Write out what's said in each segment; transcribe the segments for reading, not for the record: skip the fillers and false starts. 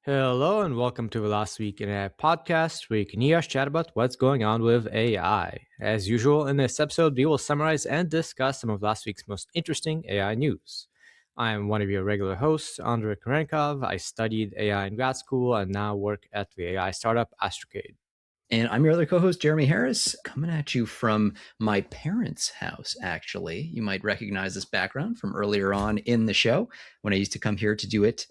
Hello and welcome to the Last Week in AI podcast, where you can hear us chat about what's going on with AI. As usual, in this episode, we will summarize and discuss some of last week's most interesting AI news. I am one of your regular hosts, Andrey Kurenkov. I studied AI in grad school and now work at the AI startup Astrocade. And I'm your other co-host, Jeremie Harris, coming at you from my parents' house, actually. You might recognize this background from earlier on in the show when I used to come here to do it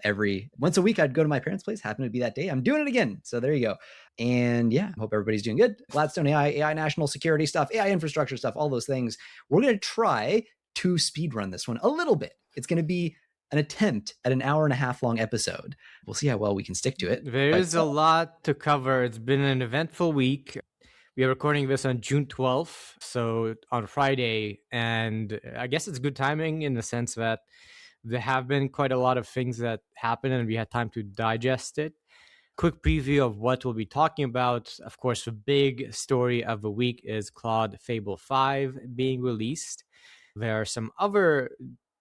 once a week. I'd go to my parents' place. Happened to be that day. I'm doing it again. So there you go. And yeah, hope everybody's doing good. Gladstone AI, AI national security stuff, AI infrastructure stuff, all those things. We're going to try to speedrun this one a little bit. It's going to be an attempt at an hour and a half long episode. We'll see how well we can stick to it. There is a lot to cover. It's been an eventful week. We are recording this on June 12th, so on Friday, and I guess it's good timing in the sense that there have been quite a lot of things that happened and we had time to digest it. Quick preview of what we'll be talking about. Of course, the big story of the week is Claude Fable 5 being released. There are some other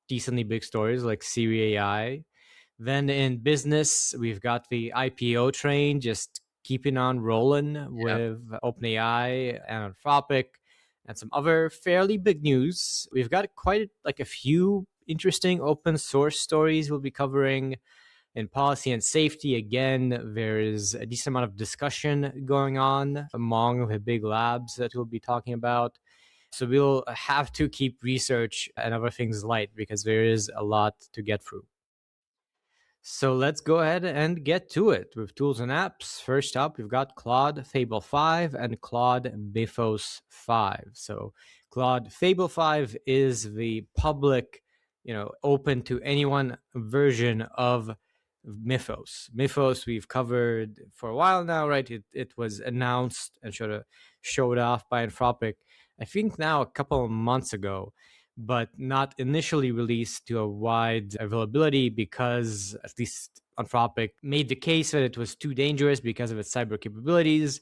decently big stories like Siri AI. Then in business, we've got the IPO train just keeping on rolling with OpenAI and Anthropic and some other fairly big news. We've got quite a few interesting open source stories we'll be covering. In policy and safety, again, there is a decent amount of discussion going on among the big labs that we'll be talking about. So we'll have to keep research and other things light because there is a lot to get through. So let's go ahead and get to it with tools and apps. First up, we've got Claude Fable 5 and Claude Mythos 5. So Claude Fable 5 is the public, open to anyone version of Mythos. Mythos we've covered for a while now, right? It was announced and showed off by Anthropic, I think now a couple of months ago, but not initially released to a wide availability because at least Anthropic made the case that it was too dangerous because of its cyber capabilities.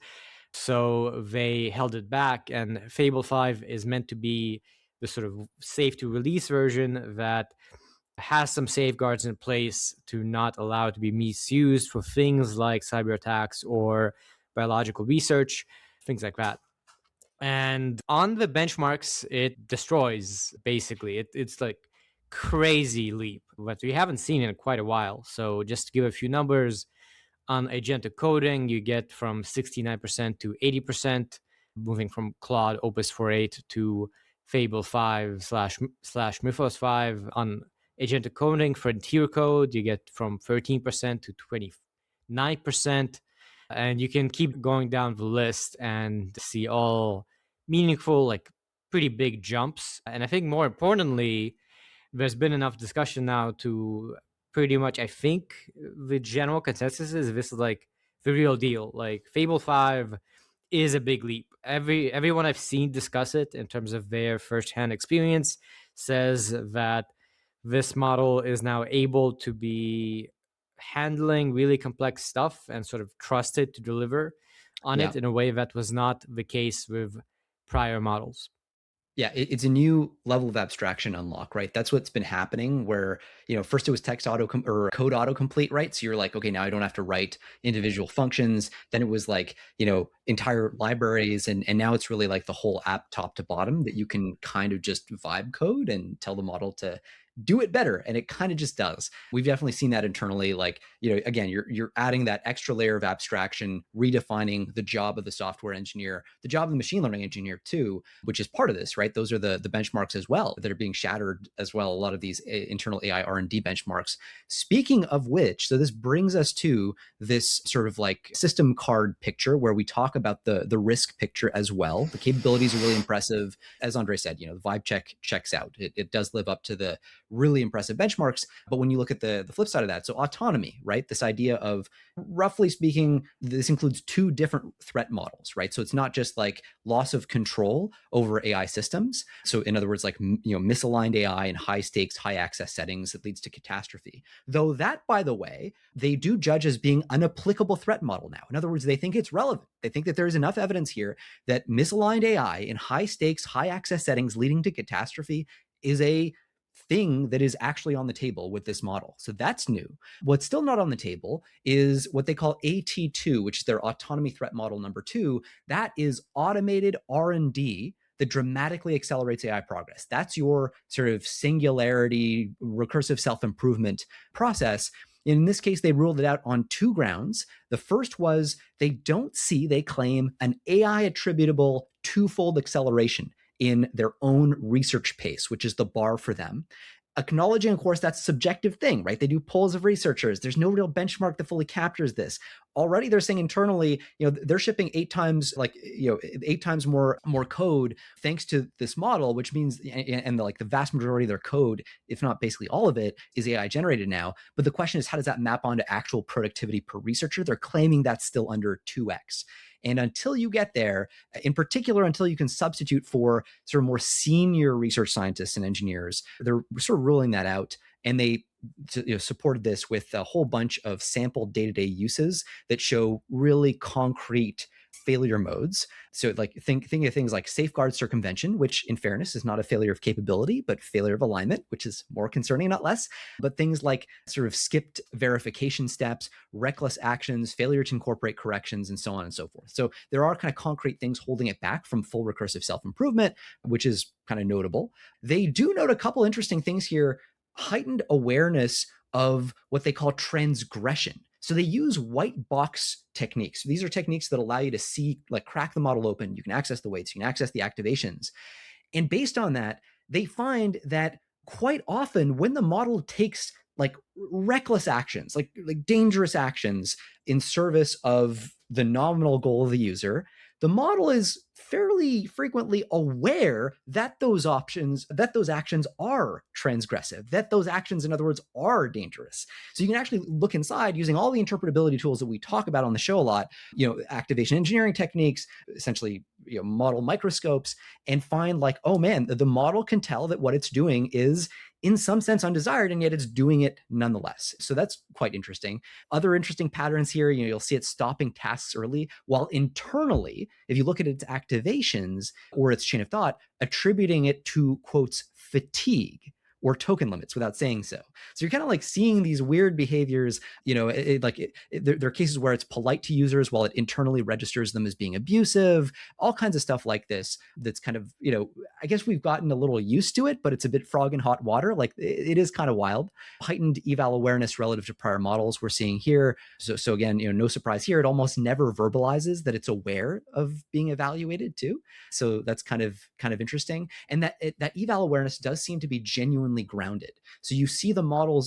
So they held it back, and Fable 5 is meant to be the sort of safe to release version that has some safeguards in place to not allow it to be misused for things like cyber attacks or biological research, things like that. And on the benchmarks, it destroys, basically. It's like crazy leap, but we haven't seen in quite a while. So just to give a few numbers, on agentic coding, you get from 69% to 80%, moving from Claude Opus 4.8 to Fable 5 slash Mythos 5. On agentic coding, frontier code, you get from 13% to 29%. And you can keep going down the list and see all meaningful, pretty big jumps. And I think more importantly, there's been enough discussion now to pretty much, I think the general consensus is this is the real deal. Fable 5 is a big leap. Everyone I've seen discuss it in terms of their firsthand experience says that this model is now able to be handling really complex stuff and sort of trusted to deliver on it in a way that was not the case with prior models. Yeah, it's a new level of abstraction unlock, right? That's what's been happening where, first it was text or code autocomplete, right? So you're like, okay, now I don't have to write individual functions. Then it was entire libraries. And now it's really like the whole app top to bottom that you can kind of just vibe code and tell the model to do it better. And it kind of just does. We've definitely seen that internally. Again, you're adding that extra layer of abstraction, redefining the job of the software engineer, the job of the machine learning engineer too, which is part of this, right? Those are the benchmarks as well that are being shattered as well. A lot of these internal AI R&D benchmarks. Speaking of which, so this brings us to this sort of system card picture where we talk about the risk picture as well. The capabilities are really impressive. As Andrey said, the vibe checks out. It does live up to the really impressive benchmarks. But when you look at the flip side of that, so autonomy, right? This idea of, roughly speaking, this includes two different threat models, right? So it's not just loss of control over AI systems. So in other words, misaligned AI in high stakes, high access settings that leads to catastrophe. Though that, by the way, they do judge as being an applicable threat model now. In other words, they think it's relevant. They think that there is enough evidence here that misaligned AI in high stakes, high access settings leading to catastrophe is a thing that is actually on the table with this model. So that's new. What's still not on the table is what they call AT2, which is their autonomy threat model number 2. That is automated R&D that dramatically accelerates AI progress. That's your sort of singularity, recursive self-improvement process. In this case, they ruled it out on 2 grounds. The first was they claim an AI attributable twofold acceleration in their own research pace, which is the bar for them. Acknowledging, of course, that's a subjective thing, right? They do polls of researchers. There's no real benchmark that fully captures this. Already they're saying internally, they're shipping 8 times more code thanks to this model, which means, and the vast majority of their code, if not basically all of it, is AI generated now. But the question is, how does that map onto actual productivity per researcher? They're claiming that's still under 2x. And until you get there, in particular, until you can substitute for sort of more senior research scientists and engineers, they're sort of ruling that out. And they supported this with a whole bunch of sample day-to-day uses that show really concrete failure modes. So think of things like safeguard circumvention, which in fairness is not a failure of capability, but failure of alignment, which is more concerning, not less. But things like sort of skipped verification steps, reckless actions, failure to incorporate corrections, and so on and so forth. So there are kind of concrete things holding it back from full recursive self-improvement, which is kind of notable. They do note a couple interesting things here: heightened awareness of what they call transgression. So they use white box techniques. These are techniques that allow you to see, crack the model open. You can access the weights, you can access the activations. And based on that, they find that quite often when the model takes reckless actions, like dangerous actions in service of the nominal goal of the user, the model is fairly frequently aware that those actions are transgressive, that those actions, in other words, are dangerous. So you can actually look inside using all the interpretability tools that we talk about on the show a lot, activation engineering techniques, essentially, model microscopes, and find oh man, the model can tell that what it's doing is in some sense undesired, and yet it's doing it nonetheless. So that's quite interesting. Other interesting patterns here, you'll see it stopping tasks early, while internally, if you look at its activations or its chain of thought, attributing it to, quotes, fatigue or token limits without saying so. So you're kind of seeing these weird behaviors. There are cases where it's polite to users while it internally registers them as being abusive, all kinds of stuff like this. That's kind of, I guess we've gotten a little used to it, but it's a bit frog in hot water. It is kind of wild. Heightened eval awareness relative to prior models we're seeing here. So again, no surprise here. It almost never verbalizes that it's aware of being evaluated too. So that's kind of interesting. And that eval awareness does seem to be genuinely grounded. So you see the model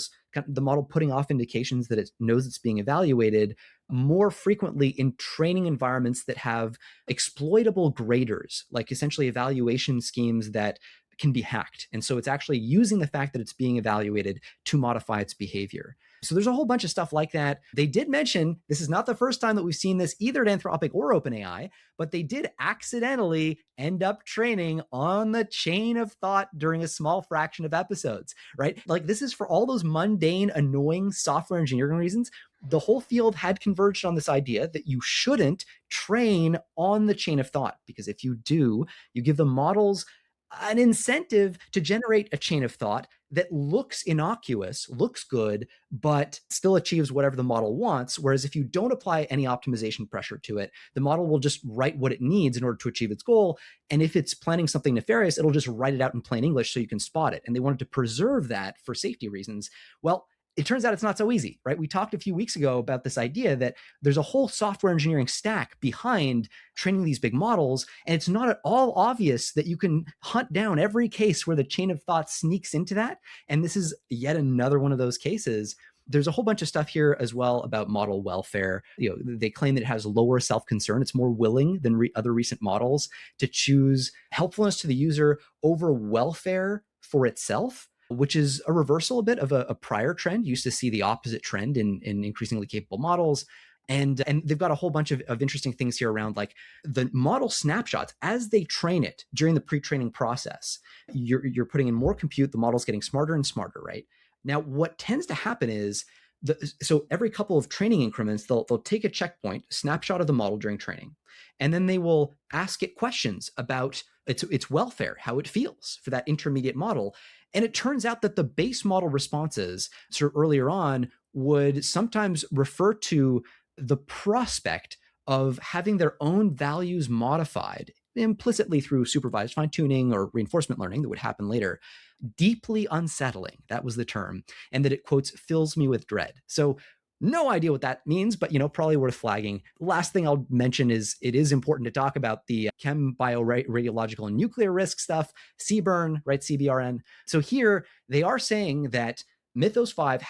putting off indications that it knows it's being evaluated more frequently in training environments that have exploitable graders, essentially evaluation schemes that can be hacked. And so it's actually using the fact that it's being evaluated to modify its behavior. So there's a whole bunch of stuff like that. They did mention this is not the first time that we've seen this either at Anthropic or OpenAI, but they did accidentally end up training on the chain of thought during a small fraction of episodes, right? This is for all those mundane, annoying software engineering reasons. The whole field had converged on this idea that you shouldn't train on the chain of thought, because if you do, you give the models an incentive to generate a chain of thought that looks innocuous, looks good, but still achieves whatever the model wants. Whereas if you don't apply any optimization pressure to it, the model will just write what it needs in order to achieve its goal. And if it's planning something nefarious, it'll just write it out in plain English so you can spot it. And they wanted to preserve that for safety reasons. Well, it turns out it's not so easy, right? We talked a few weeks ago about this idea that there's a whole software engineering stack behind training these big models, and it's not at all obvious that you can hunt down every case where the chain of thought sneaks into that. And this is yet another one of those cases. There's a whole bunch of stuff here as well about model welfare. They claim that it has lower self-concern. It's more willing than other recent models to choose helpfulness to the user over welfare for itself, which is a reversal a bit of a prior trend. You used to see the opposite trend in increasingly capable models. And they've got a whole bunch of interesting things here around the model snapshots as they train it during the pre-training process. You're putting in more compute, the model's getting smarter and smarter, right? Now, what tends to happen is, so every couple of training increments, they'll take a checkpoint, snapshot of the model during training, and then they will ask it questions about its welfare, how it feels for that intermediate model. And it turns out that the base model responses sort of earlier on would sometimes refer to the prospect of having their own values modified implicitly through supervised fine-tuning or reinforcement learning that would happen later, deeply unsettling. That was the term. And that it, quotes, fills me with dread. So no idea what that means, but probably worth flagging. Last thing I'll mention is it is important to talk about the chem, bio, radiological, and nuclear risk stuff, CBRN, right? CBRN. So here they are saying that Mythos 5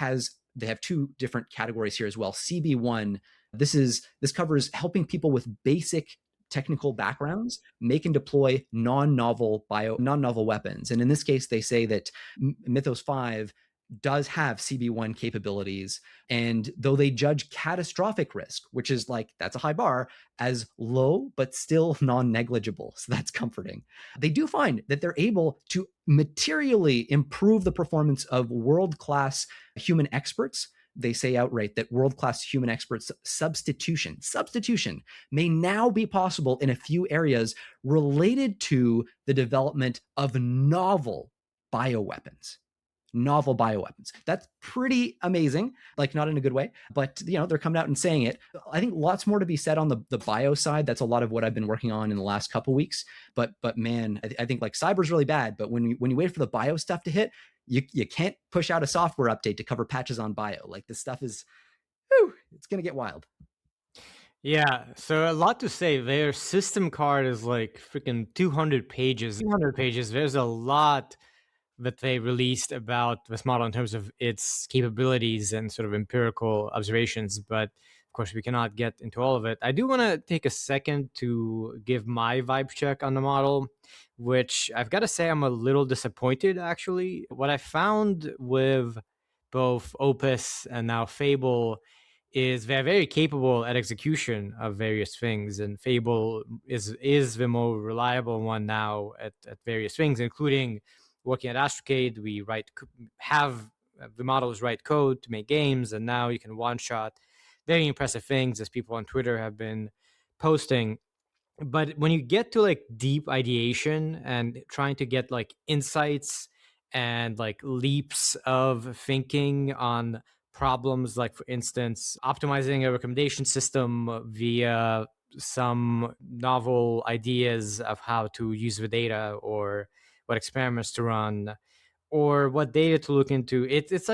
they have two different categories here as well. CB1, this covers helping people with basic technical backgrounds make and deploy non-novel weapons. And in this case, they say that Mythos 5 does have CB1 capabilities. And though they judge catastrophic risk, which is that's a high bar, as low, but still non-negligible. So that's comforting. They do find that they're able to materially improve the performance of world-class human experts. They say outright that world-class human experts substitution may now be possible in a few areas related to the development of novel bioweapons. That's pretty amazing, not in a good way, but they're coming out and saying it. I think lots more to be said on the bio side. That's a lot of what I've been working on in the last couple weeks. But man, I think cyber's really bad, but when you wait for the bio stuff to hit, you can't push out a software update to cover patches on bio. This stuff is, it's gonna get wild. Yeah, so a lot to say. Their system card is freaking 200 pages. 200 pages. There's a lot that they released about this model in terms of its capabilities and sort of empirical observations. But of course, we cannot get into all of it. I do want to take a second to give my vibe check on the model, which I've got to say I'm a little disappointed, actually. What I found with both Opus and now Fable is they're very capable at execution of various things, and Fable is the more reliable one now at various things, including working at Astrocade. We have the models write code to make games, and now you can one-shot very impressive things, as people on Twitter have been posting. But when you get to deep ideation and trying to get insights and leaps of thinking on problems, for instance, optimizing a recommendation system via some novel ideas of how to use the data, or what experiments to run, or what data to look into, it's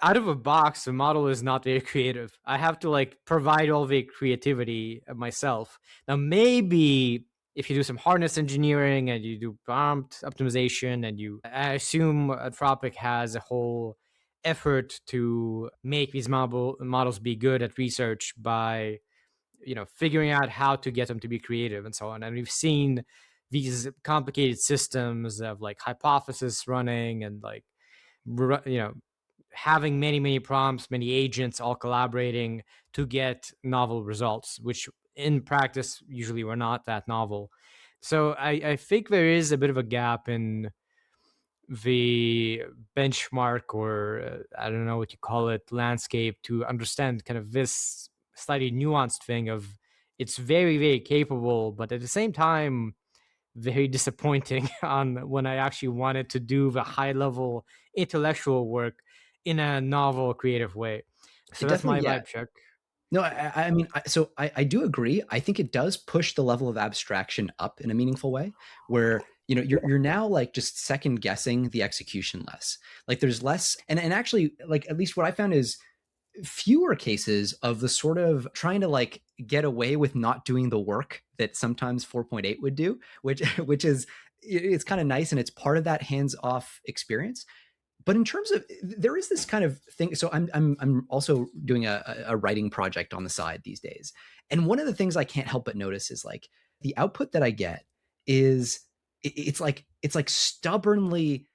out of a box, the model is not very creative. I have to provide all the creativity myself. Now, maybe if you do some harness engineering and you do prompt optimization, and I assume Anthropic has a whole effort to make these models be good at research by figuring out how to get them to be creative and so on. And we've seen these complicated systems of hypothesis running and having many prompts, many agents all collaborating to get novel results, which in practice usually were not that novel. So I think there is a bit of a gap in the benchmark, or I don't know what you call it, landscape, to understand kind of this slightly nuanced thing of it's very capable, but at the same time very disappointing on when I actually wanted to do the high level intellectual work in a novel, creative way. So that's my vibe check. No, I mean, I do agree. I think it does push the level of abstraction up in a meaningful way, where you're now just second guessing the execution less. There's less, and actually, at least what I found is fewer cases of the sort of trying to get away with not doing the work that sometimes 4.8 would do, which is, it's kind of nice, and it's part of that hands-off experience. But in terms of, there is this kind of thing. So I'm also doing a writing project on the side these days, and one of the things I can't help but notice is the output that I get is it's stubbornly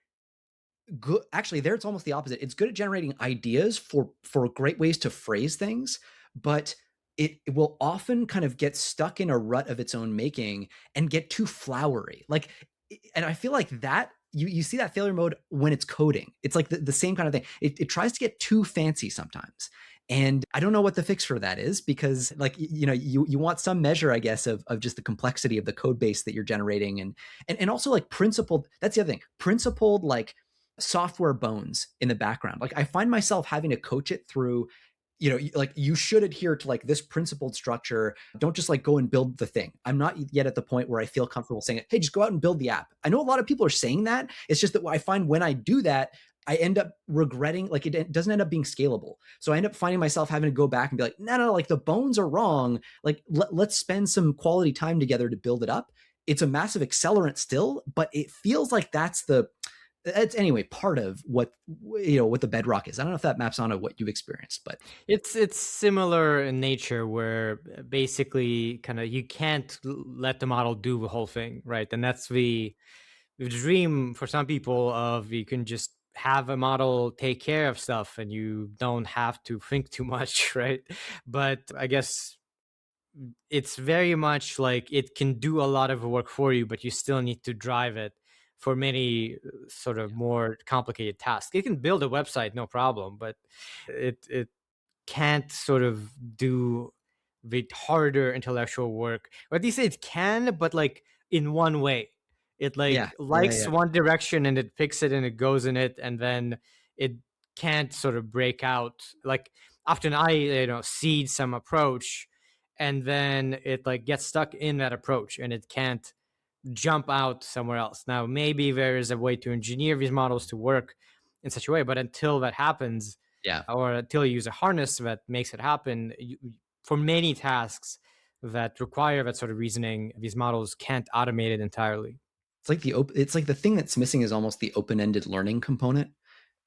good. Actually, there it's almost the opposite. It's good at generating ideas for great ways to phrase things, but it will often kind of get stuck in a rut of its own making and get too flowery. And I feel that you see that failure mode when it's coding. It's the same kind of thing. It tries to get too fancy sometimes. And I don't know what the fix for that is, because like, you want some measure, I guess, of just the complexity of the code base that you're generating, and also like principled, that's the other thing, principled like software bones in the background. Like I find myself having to coach it through, like you should adhere to like this principled structure. Don't just like go and build the thing. I'm not yet at the point where I feel comfortable saying, hey, just go out and build the app. I know a lot of people are saying that. It's just that I find when I do that, I end up regretting, like it doesn't end up being scalable. So I end up finding myself having to go back and be like, no, like the bones are wrong. Like let's spend some quality time together to build it up. It's a massive accelerant still, but it feels like that's anyway part of what what the bedrock is. I don't know if that maps onto what you've experienced, but it's similar in nature, where basically kind of you can't let the model do the whole thing, right? And that's the dream for some people of you can just have a model take care of stuff and you don't have to think too much, right? But I guess it's very much like it can do a lot of work for you, but you still need to drive it for many sort of more complicated tasks. It can build a website, no problem, but it can't sort of do the harder intellectual work. Or at least it can, but like in one way. It yeah, like yeah, likes yeah, one direction and it picks it and it goes in it, and then it can't sort of break out. Like often I seed some approach, and then it like gets stuck in that approach and it can't jump out somewhere else. Now maybe there is a way to engineer these models to work in such a way, but until that happens, yeah. or until you use a harness that makes it happen, for many tasks that require that sort of reasoning, these models can't automate it entirely. It's like the thing that's missing is almost the open-ended learning component,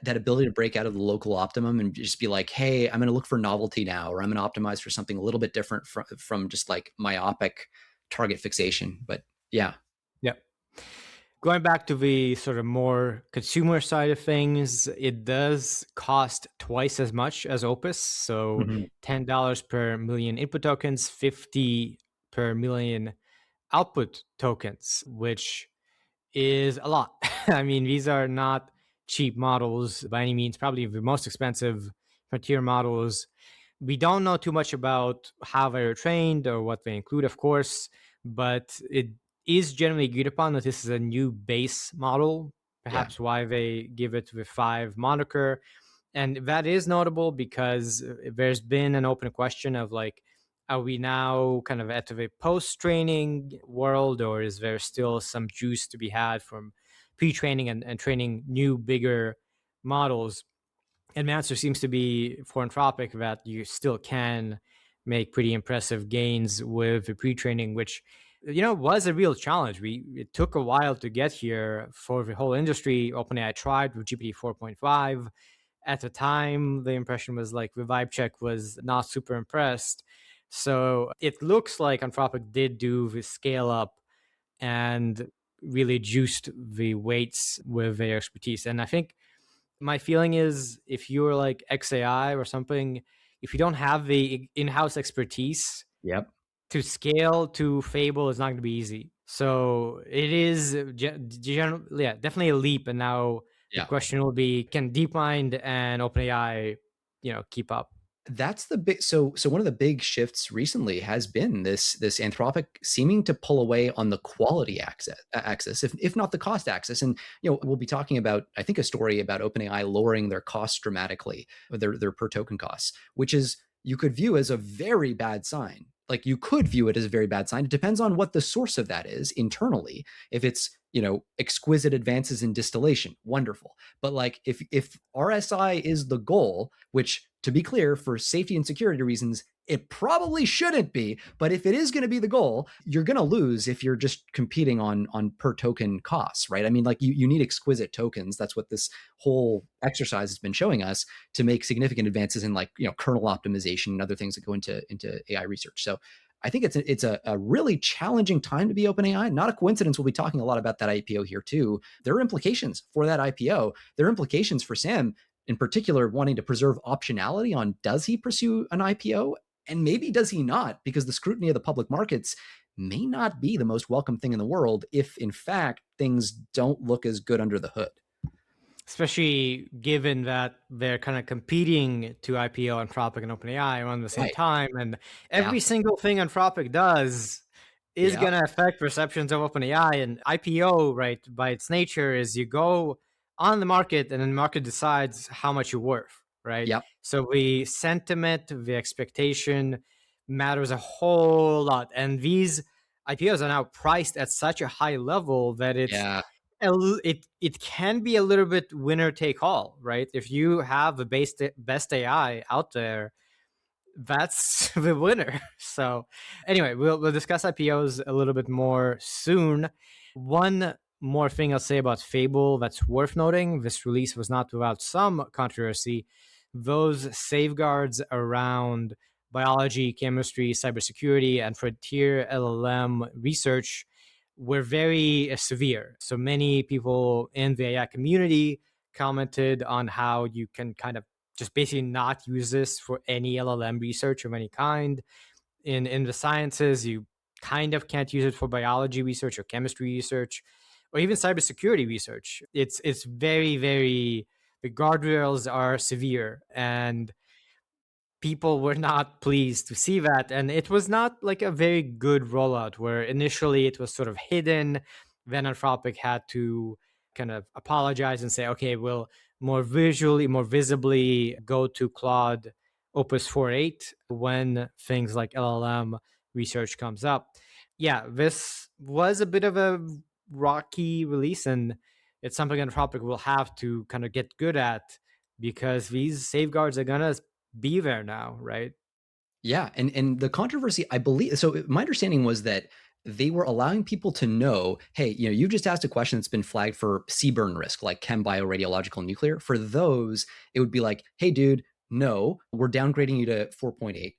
that ability to break out of the local optimum and just be like, hey, I'm going to look for novelty now, or I'm going to optimize for something a little bit different from just like myopic target fixation. But yeah. Yeah. Going back to the sort of more consumer side of things, it does cost twice as much as Opus. So Mhm. $10 per million input tokens, 50 per million output tokens, which is a lot. I mean, these are not cheap models by any means, probably the most expensive frontier models. We don't know too much about how they were trained or what they include, of course, but it is generally agreed upon that this is a new base model, Yeah. perhaps why they give it the 5 moniker. And that is notable because there's been an open question of like, are we now kind of at the post-training world, or is there still some juice to be had from pre-training and training new, bigger models? And the answer seems to be for Anthropic that you still can make pretty impressive gains with the pre-training, which was a real challenge. It took a while to get here for the whole industry. OpenAI tried with GPT 4.5. At the time, the impression was like the vibe check was not super impressed. So it looks like Anthropic did do the scale up and really juiced the weights with their expertise. And I think my feeling is if you're like XAI or something, if you don't have the in-house expertise Yep. to scale to Fable, is not going to be easy. So it is definitely a leap. And now the Yeah. question will be, can DeepMind and OpenAI, keep up? That's the big, so one of the big shifts recently has been this Anthropic seeming to pull away on the quality axis, if not the cost axis. And we'll be talking about, I think, a story about OpenAI lowering their costs dramatically, their per token costs, which is, you could view as a very bad sign. Like you could view it as a very bad sign. It depends on what the source of that is internally. If it's exquisite advances in distillation, wonderful. But like if RSI is the goal, which, to be clear, for safety and security reasons, it probably shouldn't be. But if it is going to be the goal, you're going to lose if you're just competing on per token costs, right? I mean, like you need exquisite tokens. That's what this whole exercise has been showing us, to make significant advances in like kernel optimization and other things that go into AI research. So I think it's a really challenging time to be OpenAI. Not a coincidence. We'll be talking a lot about that IPO here too. There are implications for that IPO. There are implications for Sam in particular, wanting to preserve optionality on, does he pursue an IPO? And maybe does he not? Because the scrutiny of the public markets may not be the most welcome thing in the world if, in fact, things don't look as good under the hood. especially given that they're kind of competing to IPO Anthropic and OpenAI around the same Right. time. And Yeah. every single thing Anthropic does is Yeah. going to affect perceptions of OpenAI. And IPO, right, by its nature, is you go on the market and then the market decides how much you're worth, right? Yep. So the sentiment, the expectation matters a whole lot. And these IPOs are now priced at such a high level that Yeah. it can be a little bit winner take all, right? If you have the best AI out there, that's the winner. So anyway, we'll discuss IPOs a little bit more soon. One more thing I'll say about Fable that's worth noting: this release was not without some controversy. Those safeguards around biology, chemistry, cybersecurity, and frontier LLM research were very severe. So many people in the AI community commented on how you can kind of just basically not use this for any LLM research of any kind. In the sciences, you kind of can't use it for biology research or chemistry research or even cybersecurity research. It's very, very, the guardrails are severe, and people were not pleased to see that. And it was not like a very good rollout, where initially it was sort of hidden. Then Anthropic had to kind of apologize and say, okay, we'll more visually, more visibly go to Claude Opus 4.8 when things like LLM research comes up. Yeah, this was a bit of a rocky release, and it's something Anthropic will have to kind of get good at, because these safeguards are gonna be there now, right? Yeah, and the controversy, I believe, so my understanding was that they were allowing people to know, hey, you just asked a question that's been flagged for CBRN risk, like chem, bio, radiological, nuclear. For those, it would be like, hey, dude, no, we're downgrading you to 4.8.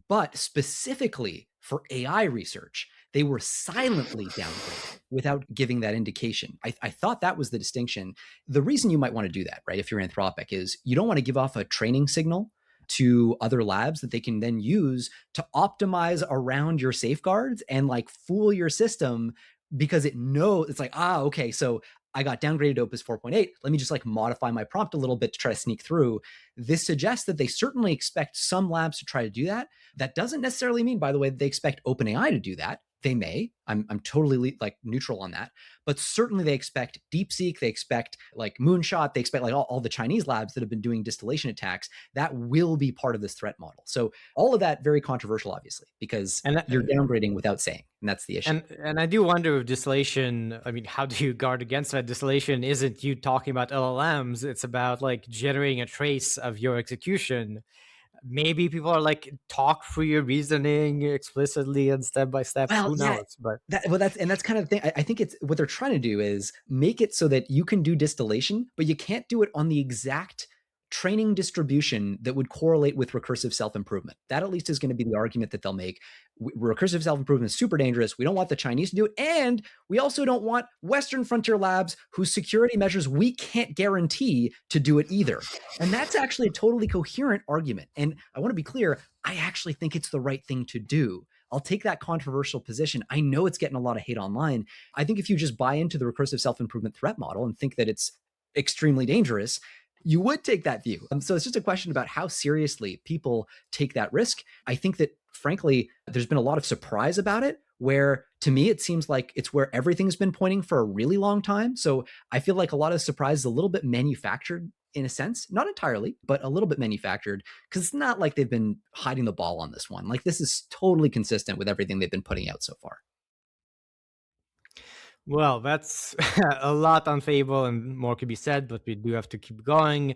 But specifically for AI research, they were silently downgraded without giving that indication. I thought that was the distinction. The reason you might want to do that, right, if you're Anthropic, is you don't want to give off a training signal to other labs that they can then use to optimize around your safeguards and like fool your system, because it knows it's like, okay, so I got downgraded to Opus 4.8. Let me just like modify my prompt a little bit to try to sneak through. This suggests that they certainly expect some labs to try to do that. That doesn't necessarily mean, by the way, that they expect OpenAI to do that. They may. I'm totally like neutral on that. But certainly they expect DeepSeek, they expect like Moonshot, they expect like all the Chinese labs that have been doing distillation attacks. That will be part of this threat model. So all of that very controversial, obviously, because And you're downgrading without saying, and that's the issue. and I do wonder if distillation, I mean, how do you guard against that? Distillation isn't you talking about LLMs, it's about like generating a trace of your execution. Maybe people are like, talk through your reasoning explicitly and step by step. Well, Who yeah, knows? But that's kind of the thing. I think it's what they're trying to do is make it so that you can do distillation, but you can't do it on the exact training distribution that would correlate with recursive self-improvement. That at least is going to be the argument that they'll make. Recursive self-improvement is super dangerous. We don't want the Chinese to do it. And we also don't want Western frontier labs whose security measures we can't guarantee to do it either. And that's actually a totally coherent argument. And I want to be clear, I actually think it's the right thing to do. I'll take that controversial position. I know it's getting a lot of hate online. I think if you just buy into the recursive self-improvement threat model and think that it's extremely dangerous, you would take that view. So it's just a question about how seriously people take that risk. I think that, frankly, there's been a lot of surprise about it, where to me, it seems like it's where everything's been pointing for a really long time. So I feel like a lot of the surprise is a little bit manufactured in a sense, not entirely, but a little bit manufactured, because it's not like they've been hiding the ball on this one. Like, this is totally consistent with everything they've been putting out so far. well, that's a lot on Fable, and more could be said, but we do have to keep going.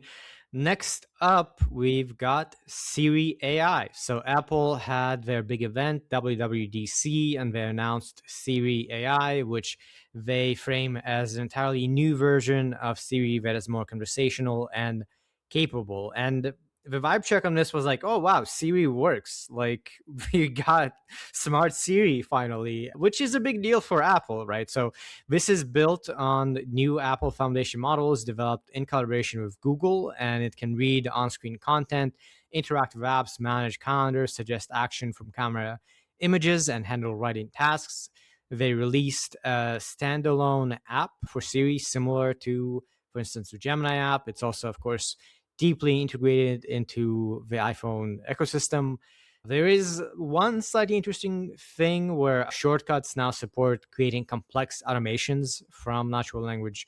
Next up, we've got Siri AI. So Apple had their big event, WWDC, and they announced Siri AI, which they frame as an entirely new version of Siri that is more conversational and capable. And the vibe check on this was like, oh wow, Siri works. Like, we got smart Siri finally, which is a big deal for Apple, right? So this is built on new Apple Foundation models developed in collaboration with Google, and it can read on-screen content, interactive apps, manage calendars, suggest action from camera images, and handle writing tasks. They released a standalone app for Siri similar to For instance, the Gemini app, it's also, of course, deeply integrated into the iPhone ecosystem. There is one slightly interesting thing where shortcuts now support creating complex automations from natural language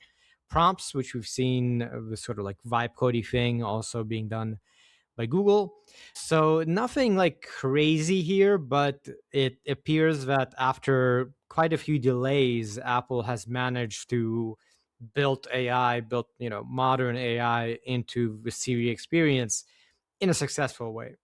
prompts, which we've seen the sort of like vibe coding thing also being done by Google. So nothing like crazy here, but it appears that after quite a few delays, Apple has managed to build modern AI into the Siri experience in a successful way.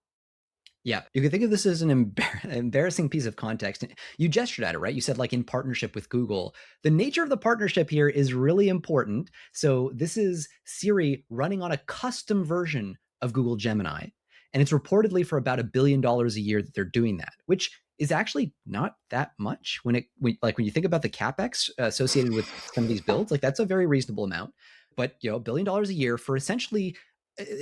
Yeah, you can think of this as an embarrassing piece of context. You gestured at it, right? You said like in partnership with Google. The nature of the partnership here is really important. So this is Siri running on a custom version of Google Gemini, and it's reportedly for about $1 billion a year that they're doing that, which is actually not that much when when you think about the capex associated with some of these builds. Like that's a very reasonable amount. But $1 billion a year for essentially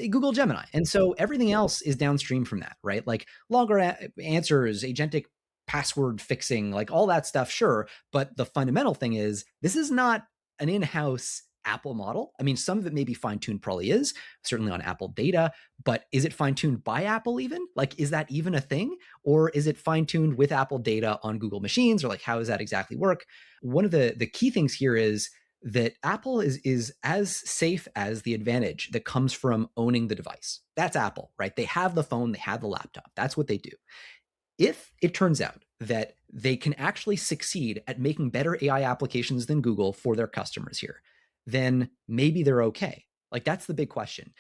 Google Gemini. And so everything else is downstream from that, right? Like longer answers, agentic password fixing, like all that stuff, sure. But the fundamental thing is this is not an in-house Apple model. I mean, some of it may be fine-tuned, probably is, certainly on Apple data, but is it fine-tuned by Apple even? Like, is that even a thing? Or is it fine-tuned with Apple data on Google machines? Or like, how does that exactly work? One of the key things here is that Apple is as safe as the advantage that comes from owning the device. That's Apple, right? They have the phone, they have the laptop. That's what they do. If it turns out that they can actually succeed at making better AI applications than Google for their customers here, then maybe they're okay. Like that's the big question.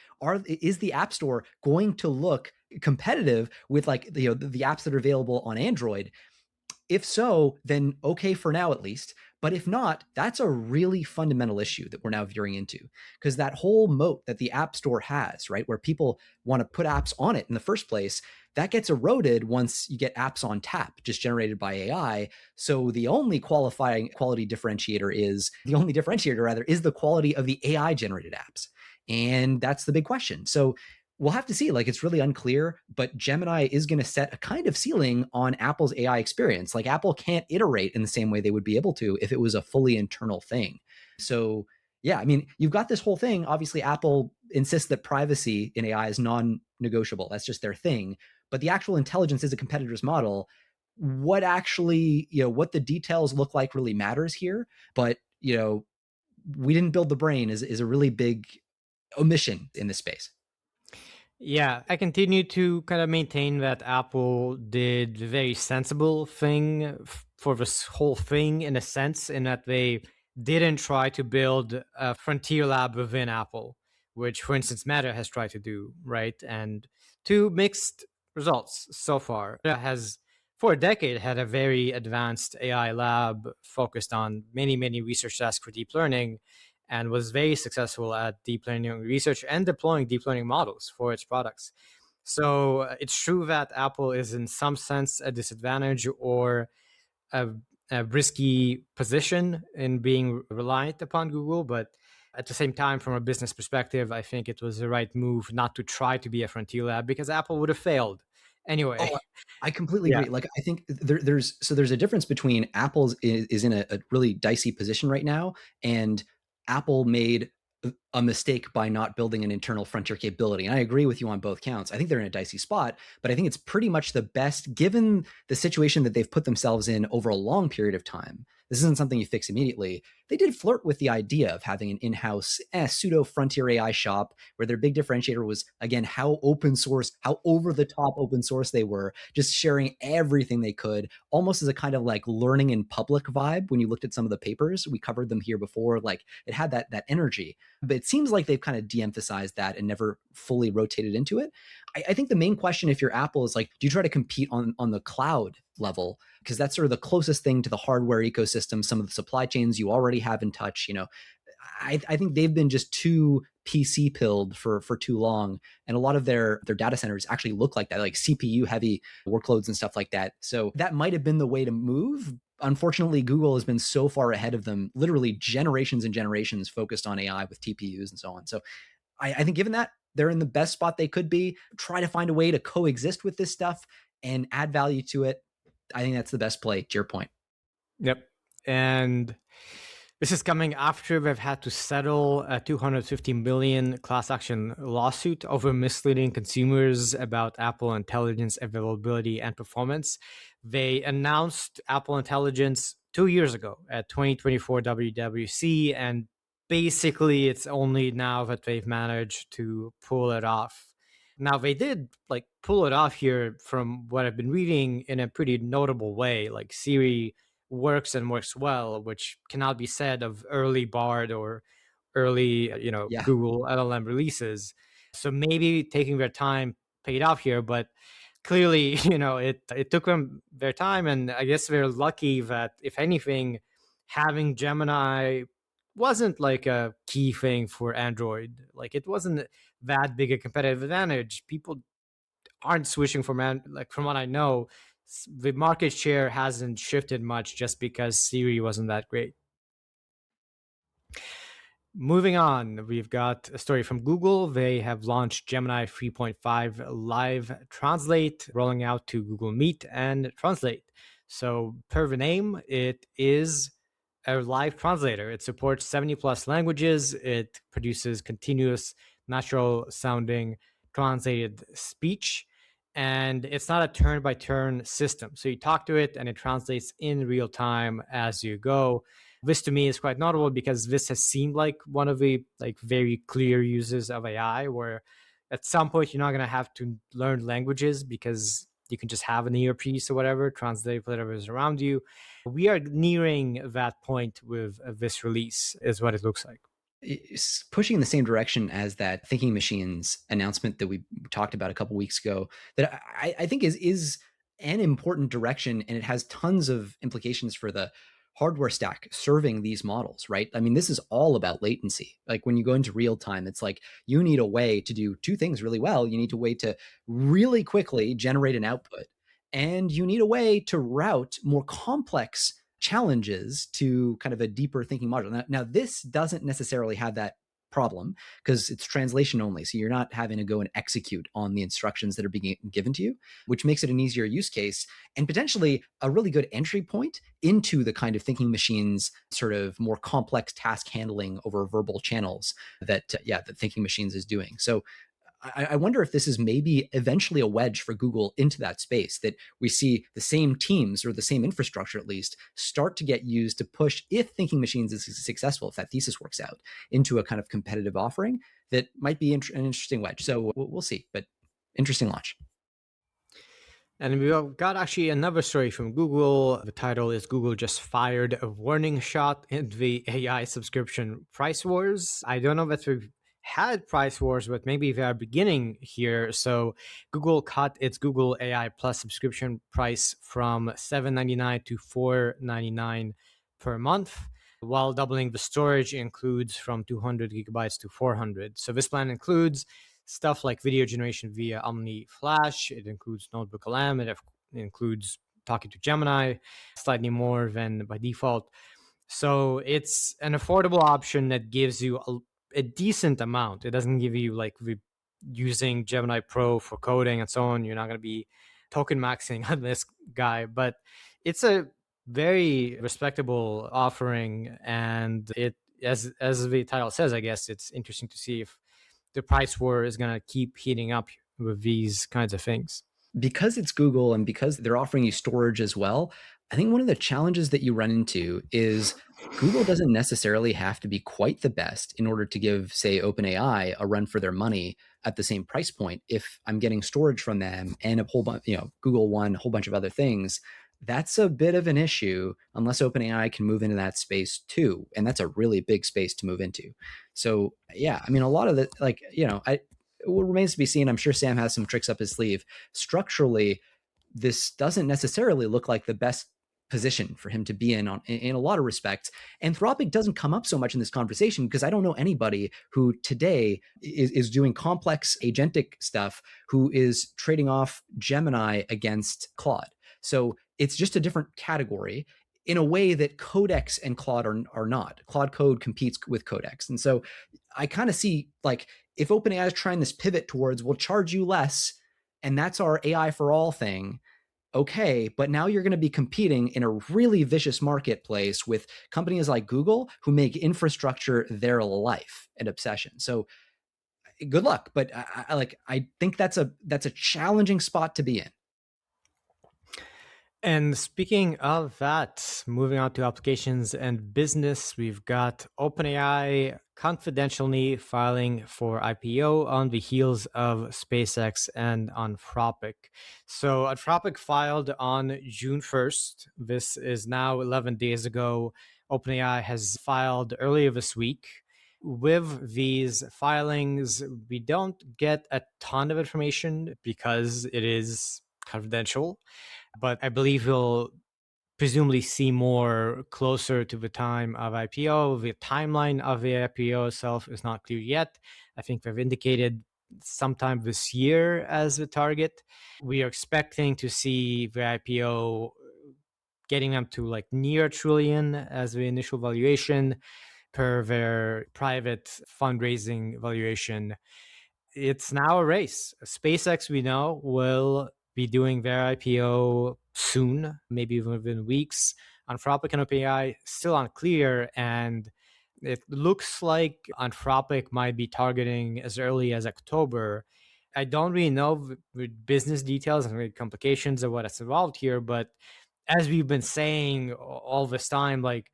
Is the App Store going to look competitive with like the apps that are available on Android? If so, then okay for now at least. But if not, that's a really fundamental issue that we're now veering into, because that whole moat that the App Store has, right, where people want to put apps on it in the first place, that gets eroded once you get apps on tap, just generated by AI. So the only differentiator is the quality of the AI generated apps. And that's the big question. So we'll have to see. Like it's really unclear, but Gemini is going to set a kind of ceiling on Apple's AI experience. Like Apple can't iterate in the same way they would be able to if it was a fully internal thing. So yeah, I mean, you've got this whole thing. Obviously, Apple insists that privacy in AI is non-negotiable. That's just their thing. But the actual intelligence is a competitor's model. What actually, what the details look like really matters here. But, we didn't build the brain is a really big omission in this space. Yeah, I continue to kind of maintain that Apple did the very sensible thing for this whole thing in a sense, in that they didn't try to build a frontier lab within Apple, which, for instance, Meta has tried to do, right? And to mixed results so far. It has, for a decade, had a very advanced AI lab focused on many, many research tasks for deep learning, and was very successful at deep learning research and deploying deep learning models for its products. So it's true that Apple is in some sense a disadvantage or a risky position in being reliant upon Google, but at the same time, from a business perspective, I think it was the right move not to try to be a frontier lab, because Apple would have failed anyway. Oh, I completely agree. Like I think there's a difference between Apple's is in a really dicey position right now, and Apple made a mistake by not building an internal frontier capability. And I agree with you on both counts. I think they're in a dicey spot, but I think it's pretty much the best given the situation that they've put themselves in over a long period of time. This isn't something you fix immediately. They did flirt with the idea of having an in-house pseudo frontier AI shop, where their big differentiator was, again, how open source, how over the top open source they were, just sharing everything they could, almost as a kind of like learning in public vibe. When you looked at some of the papers, we covered them here before, like it had that energy. But it seems like they've kind of de-emphasized that and never fully rotated into it. I think the main question, if you're Apple, is like, do you try to compete on the cloud level? Because that's sort of the closest thing to the hardware ecosystem, some of the supply chains you already have in touch. I think they've been just too PC pilled for too long. And a lot of their data centers actually look like that, like CPU heavy workloads and stuff like that. So that might have been the way to move. Unfortunately, Google has been so far ahead of them, literally generations and generations focused on AI with TPUs and so on. So I think given that, they're in the best spot they could be. Try to find a way to coexist with this stuff and add value to it. I think that's the best play, to your point. Yep. And This is coming after we've had to settle a 250 million class action lawsuit over misleading consumers about Apple Intelligence availability and performance. They announced Apple Intelligence 2 years ago at 2024 WWDC, and basically it's only now that they've managed to pull it off. Now they did like pull it off here from what I've been reading in a pretty notable way. Like Siri works and works well, which cannot be said of early Bard or early, Yeah. Google LLM releases. So maybe taking their time paid off here, but clearly, it took them their time, and I guess they're lucky that if anything, having Gemini wasn't like a key thing for Android. Like it wasn't that big a competitive advantage. People aren't switching like from what I know, the market share hasn't shifted much just because Siri wasn't that great. Moving on, we've got a story from Google. They have launched Gemini 3.5 Live Translate, rolling out to Google Meet and Translate. So, per the name, it is a live translator. It supports 70 plus languages. It produces continuous, natural sounding translated speech. And it's not a turn by turn system. So, you talk to it and it translates in real time as you go. This to me is quite notable because this has seemed like one of the like very clear uses of AI where at some point you're not going to have to learn languages because you can just have an earpiece or whatever, translate whatever is around you. We are nearing that point with this release, is what it looks like. It's pushing in the same direction as that thinking machines announcement that we talked about a couple weeks ago, that I think is an important direction, and it has tons of implications for the hardware stack serving these models, right? I mean, this is all about latency. Like when you go into real time, it's like you need a way to do two things really well. You need a way to really quickly generate an output, and you need a way to route more complex challenges to kind of a deeper thinking module. Now, this doesn't necessarily have that problem because it's translation only. So you're not having to go and execute on the instructions that are being given to you, which makes it an easier use case and potentially a really good entry point into the kind of thinking machines sort of more complex task handling over verbal channels that, that thinking machines is doing. So I wonder if this is maybe eventually a wedge for Google into that space, that we see the same teams or the same infrastructure at least start to get used to push, if thinking machines is successful, if that thesis works out, into a kind of competitive offering that might be an interesting wedge. So we'll see, but interesting launch. And we've got actually another story from Google. The title is Google Just Fired a Warning Shot in the AI Subscription Price Wars. I don't know if we've had price wars, but maybe they are beginning here. So Google cut its Google AI Plus subscription price from $7.99 to $4.99 per month, while doubling the storage includes from 200 gigabytes to 400. So this plan includes stuff like video generation via Omni Flash. It includes Notebook LM. It includes talking to Gemini, slightly more than by default. So it's an affordable option that gives you a decent amount. It doesn't give you like using Gemini Pro for coding and so on. You're not going to be token maxing on this guy, but it's a very respectable offering. And it, as the title says, I guess it's interesting to see if the price war is going to keep heating up with these kinds of things. Because it's Google and because they're offering you storage as well, I think one of the challenges that you run into is Google doesn't necessarily have to be quite the best in order to give, say, OpenAI a run for their money at the same price point. If I'm getting storage from them and a whole bunch, Google One, a whole bunch of other things, that's a bit of an issue unless OpenAI can move into that space too. And that's a really big space to move into. So yeah, I mean, a lot of the, what remains to be seen. I'm sure Sam has some tricks up his sleeve. Structurally, this doesn't necessarily look like the best position for him to be in a lot of respects. Anthropic doesn't come up so much in this conversation because I don't know anybody who today is doing complex agentic stuff who is trading off Gemini against Claude. So it's just a different category in a way that Codex and Claude are not. Claude Code competes with Codex. And so I kind of see like if OpenAI is trying this pivot towards we'll charge you less and that's our AI for all thing, Okay, but now you're going to be competing in a really vicious marketplace with companies like Google who make infrastructure their life and obsession. So good luck, but I think that's a challenging spot to be in. And speaking of that, moving on to applications and business, we've got OpenAI confidentially filing for IPO on the heels of SpaceX and Anthropic. So Anthropic filed on June 1st. This is now 11 days ago. OpenAI has filed earlier this week. With these filings, we don't get a ton of information because it is confidential, but I believe we'll presumably see more closer to the time of IPO. The timeline of the IPO itself is not clear yet. I think they've indicated sometime this year as the target. We are expecting to see the IPO getting them to like near a trillion as the initial valuation per their private fundraising valuation. It's now a race. SpaceX, we know, will be doing their IPO soon, maybe within weeks. Anthropic and OpenAI still unclear, and it looks like Anthropic might be targeting as early as October. I don't really know the business details and the complications of what has involved here, but as we've been saying all this time, like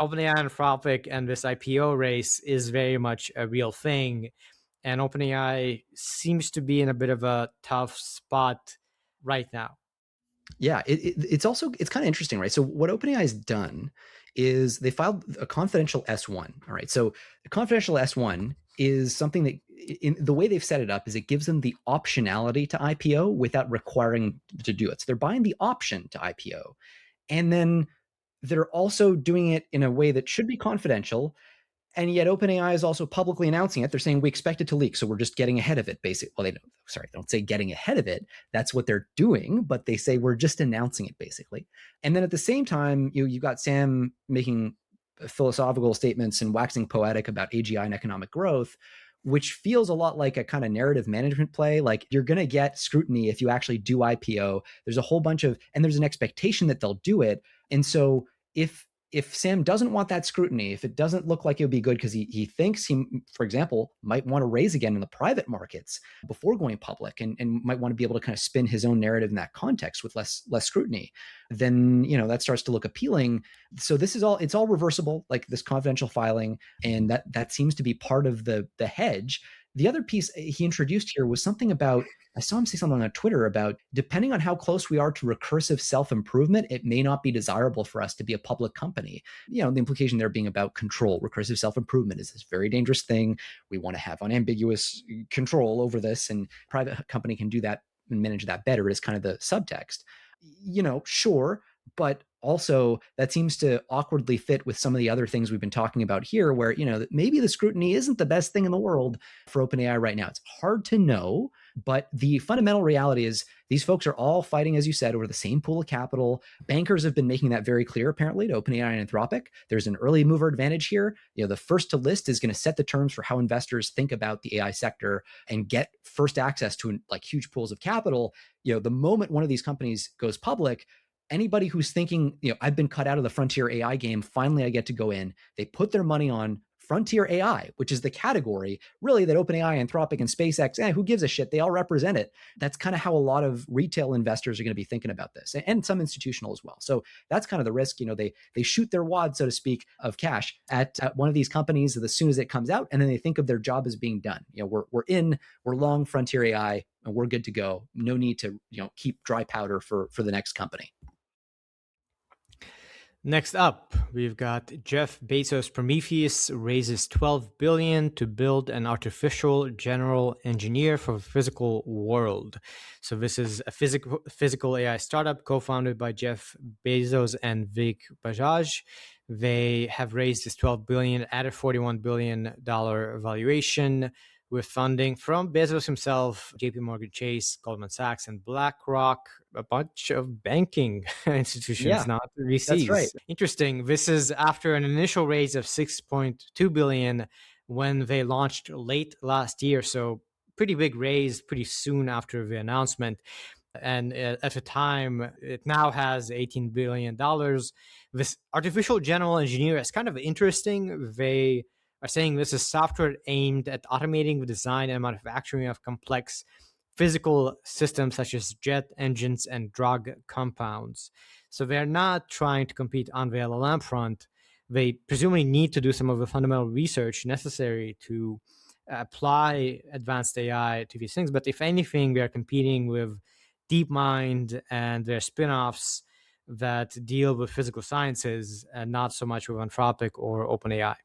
OpenAI, Anthropic, and this IPO race is very much a real thing. And OpenAI seems to be in a bit of a tough spot right now. Yeah, it's also it's kind of interesting, right? So what OpenAI has done is they filed a confidential S1. All right, so the confidential S1 is something that in the way they've set it up is it gives them the optionality to IPO without requiring to do it. So they're buying the option to IPO, and then they're also doing it in a way that should be confidential, and yet OpenAI is also publicly announcing it. They're saying we expect it to leak, so we're just getting ahead of it, basically. Well, they don't say getting ahead of it. That's what they're doing, but they say we're just announcing it, basically. And then at the same time, you got Sam making philosophical statements and waxing poetic about AGI and economic growth, which feels a lot like a kind of narrative management play. Like you're going to get scrutiny if you actually do IPO. There's a whole bunch of, and there's an expectation that they'll do it. And so if Sam doesn't want that scrutiny, if it doesn't look like it'll be good because he thinks he, for example, might want to raise again in the private markets before going public and might want to be able to kind of spin his own narrative in that context with less scrutiny, then that starts to look appealing. So this is it's all reversible, like this confidential filing, and that seems to be part of the hedge. The other piece he introduced here was something about, I saw him say something on Twitter about depending on how close we are to recursive self-improvement, it may not be desirable for us to be a public company. The implication there being about control. Recursive self-improvement is this very dangerous thing. We want to have unambiguous control over this, and private company can do that and manage that better is kind of the subtext. Sure, but also that seems to awkwardly fit with some of the other things we've been talking about here, where maybe the scrutiny isn't the best thing in the world for OpenAI right now. It's hard to know, but the fundamental reality is these folks are all fighting, as you said, over the same pool of capital. Bankers have been making that very clear, apparently, to OpenAI and Anthropic. There's an early mover advantage here. The first to list is going to set the terms for how investors think about the AI sector and get first access to like huge pools of capital. The moment one of these companies goes public, anybody who's thinking, I've been cut out of the frontier AI game, finally I get to go in. They put their money on frontier AI, which is the category really that OpenAI, Anthropic, and SpaceX, who gives a shit? They all represent it. That's kind of how a lot of retail investors are going to be thinking about this, and some institutional as well. So that's kind of the risk. They shoot their wad, so to speak, of cash at one of these companies as soon as it comes out, and then they think of their job as being done. We're long frontier AI, and we're good to go. No need to keep dry powder for the next company. Next up, we've got Jeff Bezos. Prometheus raises $12 billion to build an artificial general engineer for the physical world. So this is a physical AI startup co-founded by Jeff Bezos and Vic Bajaj. They have raised this $12 billion at a $41 billion valuation, with funding from Bezos himself, JP Morgan Chase, Goldman Sachs, and BlackRock, a bunch of banking institutions, not VCs. That's right. Interesting. This is after an initial raise of $6.2 billion when they launched late last year. So pretty big raise pretty soon after the announcement. And at the time, it now has $18 billion. This artificial general engineer is kind of interesting. They are saying this is software aimed at automating the design and manufacturing of complex physical systems such as jet engines and drug compounds. So they're not trying to compete on the LLM front. They presumably need to do some of the fundamental research necessary to apply advanced AI to these things. But if anything, they're competing with DeepMind and their spin-offs that deal with physical sciences and not so much with Anthropic or OpenAI.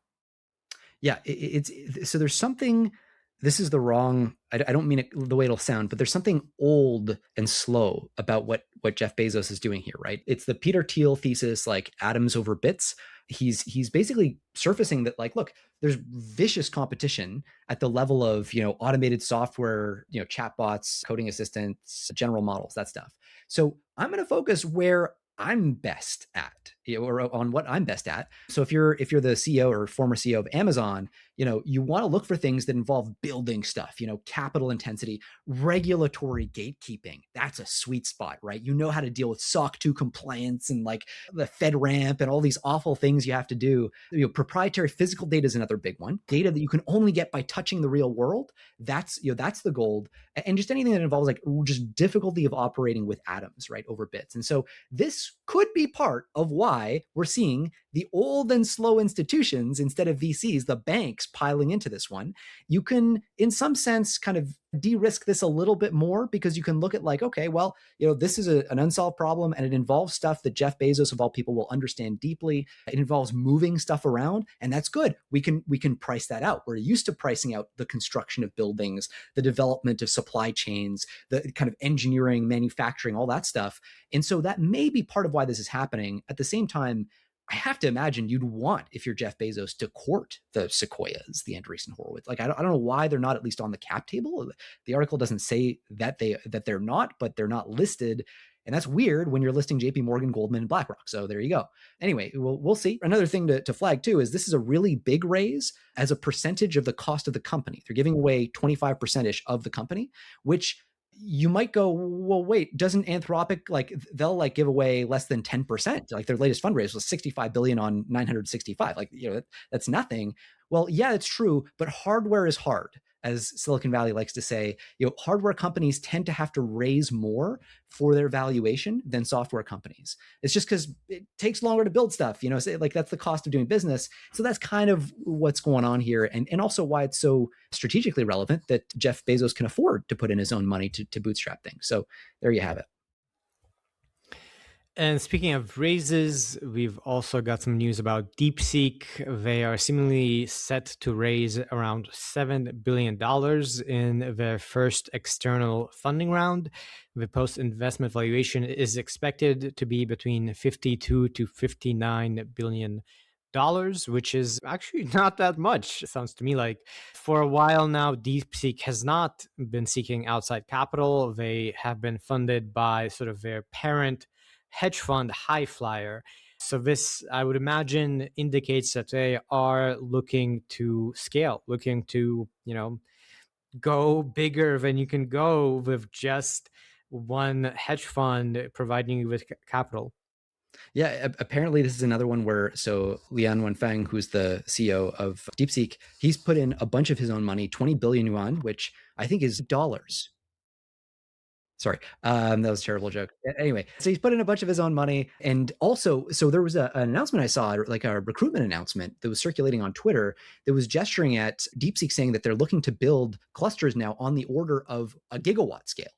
Yeah, it's so there's something. This is the wrong. I don't mean it the way it'll sound, but there's something old and slow about what Jeff Bezos is doing here, right? It's the Peter Thiel thesis, like atoms over bits. He's basically surfacing that, like, look, there's vicious competition at the level of, automated software, chatbots, coding assistants, general models, that stuff. So I'm going to focus where I'm best at, or on what I'm best at. So if you're the CEO or former CEO of Amazon, you want to look for things that involve building stuff, capital intensity, regulatory gatekeeping. That's a sweet spot, right? You know how to deal with SOC 2 compliance and like the FedRAMP and all these awful things you have to do. Proprietary physical data is another big one. Data that you can only get by touching the real world. That's the gold. And just anything that involves like just difficulty of operating with atoms, right, over bits. And so this could be part of why we're seeing the old and slow institutions instead of VCs, the banks, piling into this one. You can, in some sense, kind of de-risk this a little bit more because you can look at like, okay, well, this is an unsolved problem and it involves stuff that Jeff Bezos of all people will understand deeply. It involves moving stuff around, and that's good. We can price that out. We're used to pricing out the construction of buildings, the development of supply chains, the kind of engineering, manufacturing, all that stuff. And so that may be part of why this is happening. At the same time, I have to imagine you'd want, if you're Jeff Bezos, to court the Sequoias, the Andreessen Horowitz. Like, I don't know why they're not at least on the cap table. The article doesn't say that they're not, but they're not listed. And that's weird when you're listing JP Morgan, Goldman, and BlackRock. So there you go. Anyway, we'll see. Another thing to flag too is this is a really big raise as a percentage of the cost of the company. They're giving away 25%-ish of the company, which you might go, well, wait, doesn't Anthropic, like, they'll like give away less than 10%? Like their latest fundraise was 65 billion on 965. Like, that's nothing. Well, yeah, it's true, but hardware is hard. As Silicon Valley likes to say, hardware companies tend to have to raise more for their valuation than software companies. It's just because it takes longer to build stuff, like that's the cost of doing business. So that's kind of what's going on here. And also why it's so strategically relevant that Jeff Bezos can afford to put in his own money to bootstrap things. So there you have it. And speaking of raises, we've also got some news about DeepSeek. They are seemingly set to raise around $7 billion in their first external funding round. The post-investment valuation is expected to be between 52 to 59 billion dollars, which is actually not that much. It sounds to me like for a while now, DeepSeek has not been seeking outside capital. They have been funded by sort of their parent hedge fund Highflyer. So this, I would imagine, indicates that they are looking to scale, looking to, go bigger than you can go with just one hedge fund providing you with capital. Yeah, apparently this is another one where, so Lian Wenfeng, who's the CEO of DeepSeek, he's put in a bunch of his own money, 20 billion yuan, which I think is dollars. Sorry, that was a terrible joke. Anyway, so he's put in a bunch of his own money. And also, so there was an announcement I saw, like a recruitment announcement that was circulating on Twitter that was gesturing at DeepSeek saying that they're looking to build clusters now on the order of a gigawatt scale.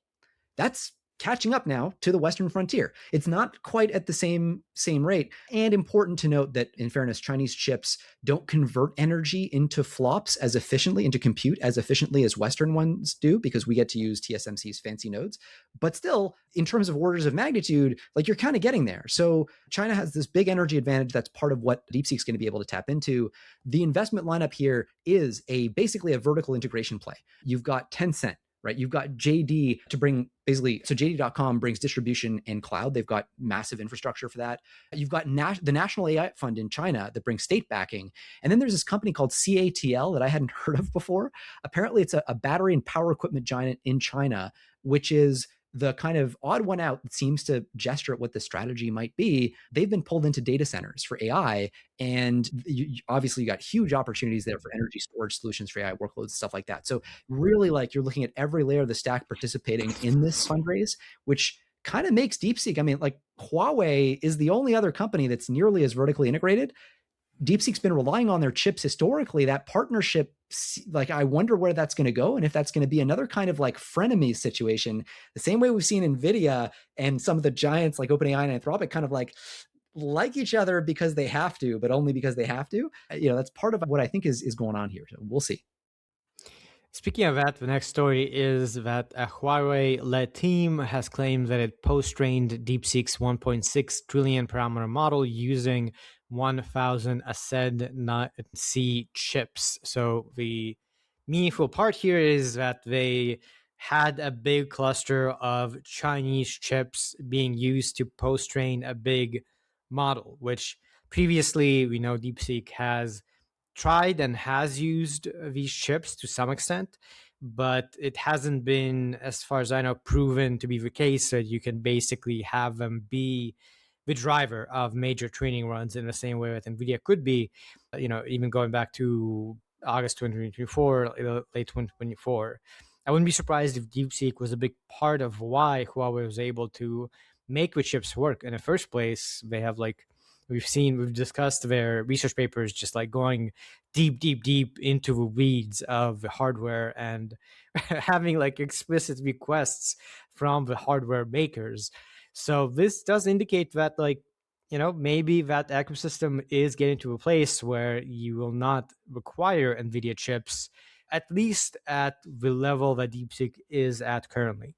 That's catching up now to the Western frontier. It's not quite at the same rate. And important to note that, in fairness, Chinese chips don't convert energy into flops as efficiently, into compute as efficiently as Western ones do, because we get to use TSMC's fancy nodes. But still, in terms of orders of magnitude, like, you're kind of getting there. So China has this big energy advantage. That's part of what DeepSeek's going to be able to tap into. The investment lineup here is basically a vertical integration play. You've got Tencent, right? You've got JD to bring basically, so JD.com brings distribution and cloud. They've got massive infrastructure for that. You've got the National AI Fund in China that brings state backing. And then there's this company called CATL that I hadn't heard of before. Apparently it's a battery and power equipment giant in China, which is the kind of odd one out that seems to gesture at what the strategy might be, they've been pulled into data centers for AI. And obviously you got huge opportunities there for energy storage solutions for AI workloads, stuff like that. So really, like, you're looking at every layer of the stack participating in this fundraise, which kind of makes DeepSeek, I mean, like, Huawei is the only other company that's nearly as vertically integrated. DeepSeek's been relying on their chips historically. That partnership, like, I wonder where that's going to go, and if that's going to be another kind of like frenemy situation, the same way we've seen NVIDIA and some of the giants like OpenAI and Anthropic kind of like each other because they have to, but only because they have to. That's part of what I think is going on here. So we'll see. Speaking of that, the next story is that a Huawei-led team has claimed that it post-trained DeepSeek's 1.6 trillion parameter model using 1,000 ASCED-C chips. So the meaningful part here is that they had a big cluster of Chinese chips being used to post-train a big model, which previously we know DeepSeek has tried and has used these chips to some extent, but it hasn't been, as far as I know, proven to be the case that you can basically have them be the driver of major training runs in the same way that NVIDIA could be, even going back to August 2024, late 2024. I wouldn't be surprised if DeepSeek was a big part of why Huawei was able to make the chips work in the first place. They have we've discussed their research papers just like going deep into the weeds of the hardware and having like explicit requests from the hardware makers. So this does indicate that maybe that ecosystem is getting to a place where you will not require NVIDIA chips, at least at the level that DeepSeek is at currently.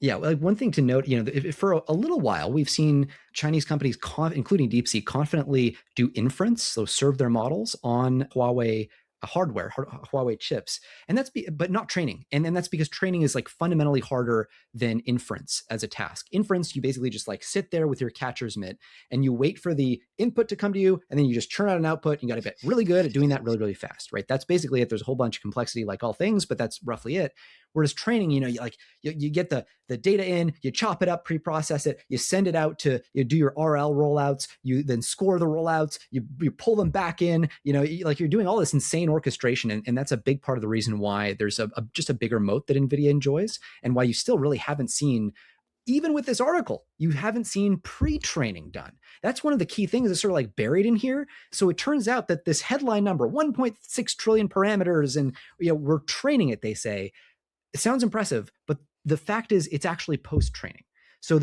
Yeah, like, one thing to note, for a little while, we've seen Chinese companies, including DeepSeek, confidently do inference, so serve their models on Huawei hardware, Huawei chips, and but not training. And then that's because training is like fundamentally harder than inference as a task. Inference, you basically just like sit there with your catcher's mitt and you wait for the input to come to you, and then you just churn out an output. And you got to get really good at doing that really, really fast, right? That's basically it. There's a whole bunch of complexity, like all things, but that's roughly it. Whereas training, you get the data in, you chop it up, pre-process it, you send it out to, you do your RL rollouts, you then score the rollouts, you pull them back in, you're doing all this insane orchestration. And that's a big part of the reason why there's just a bigger moat that NVIDIA enjoys, and why you still really haven't seen, even with this article, you haven't seen pre-training done. That's one of the key things that's sort of like buried in here. So it turns out that this headline number, 1.6 trillion parameters, and we're training it, they say, it sounds impressive, but the fact is it's actually post-training. So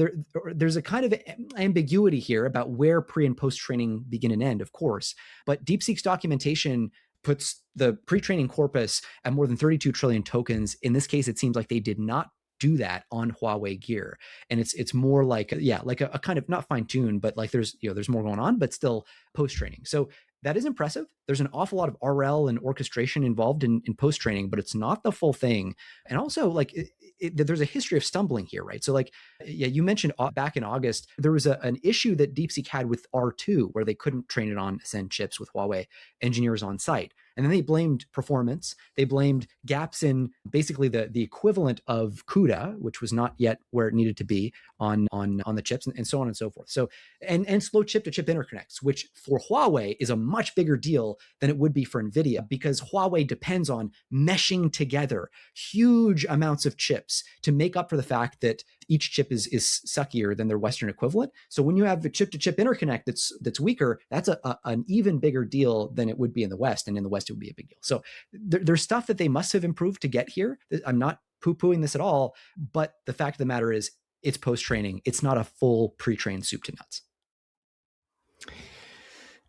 there's a kind of ambiguity here about where pre and post-training begin and end, of course. But DeepSeek's documentation puts the pre-training corpus at more than 32 trillion tokens. In this case, it seems like they did not do that on Huawei gear, and it's more like a kind of not fine-tuned, but like there's more going on, but still post-training. So that is impressive. There's an awful lot of RL and orchestration involved in post-training, but it's not the full thing. And also, there's a history of stumbling here, right? So you mentioned back in August, there was an issue that DeepSeek had with R2 where they couldn't train it on Ascend chips with Huawei engineers on site. And then they blamed performance. They blamed gaps in basically the equivalent of CUDA, which was not yet where it needed to be on the chips, and so on and so forth. So, and slow chip-to-chip interconnects, which for Huawei is a much bigger deal than it would be for NVIDIA, because Huawei depends on meshing together huge amounts of chips to make up for the fact that each chip is suckier than their Western equivalent. So when you have a chip-to-chip interconnect that's weaker, that's an even bigger deal than it would be in the West, and in the West it would be a big deal. So there's stuff that they must have improved to get here. I'm not poo-pooing this at all, but the fact of the matter is it's post-training. It's not a full pre-trained soup to nuts.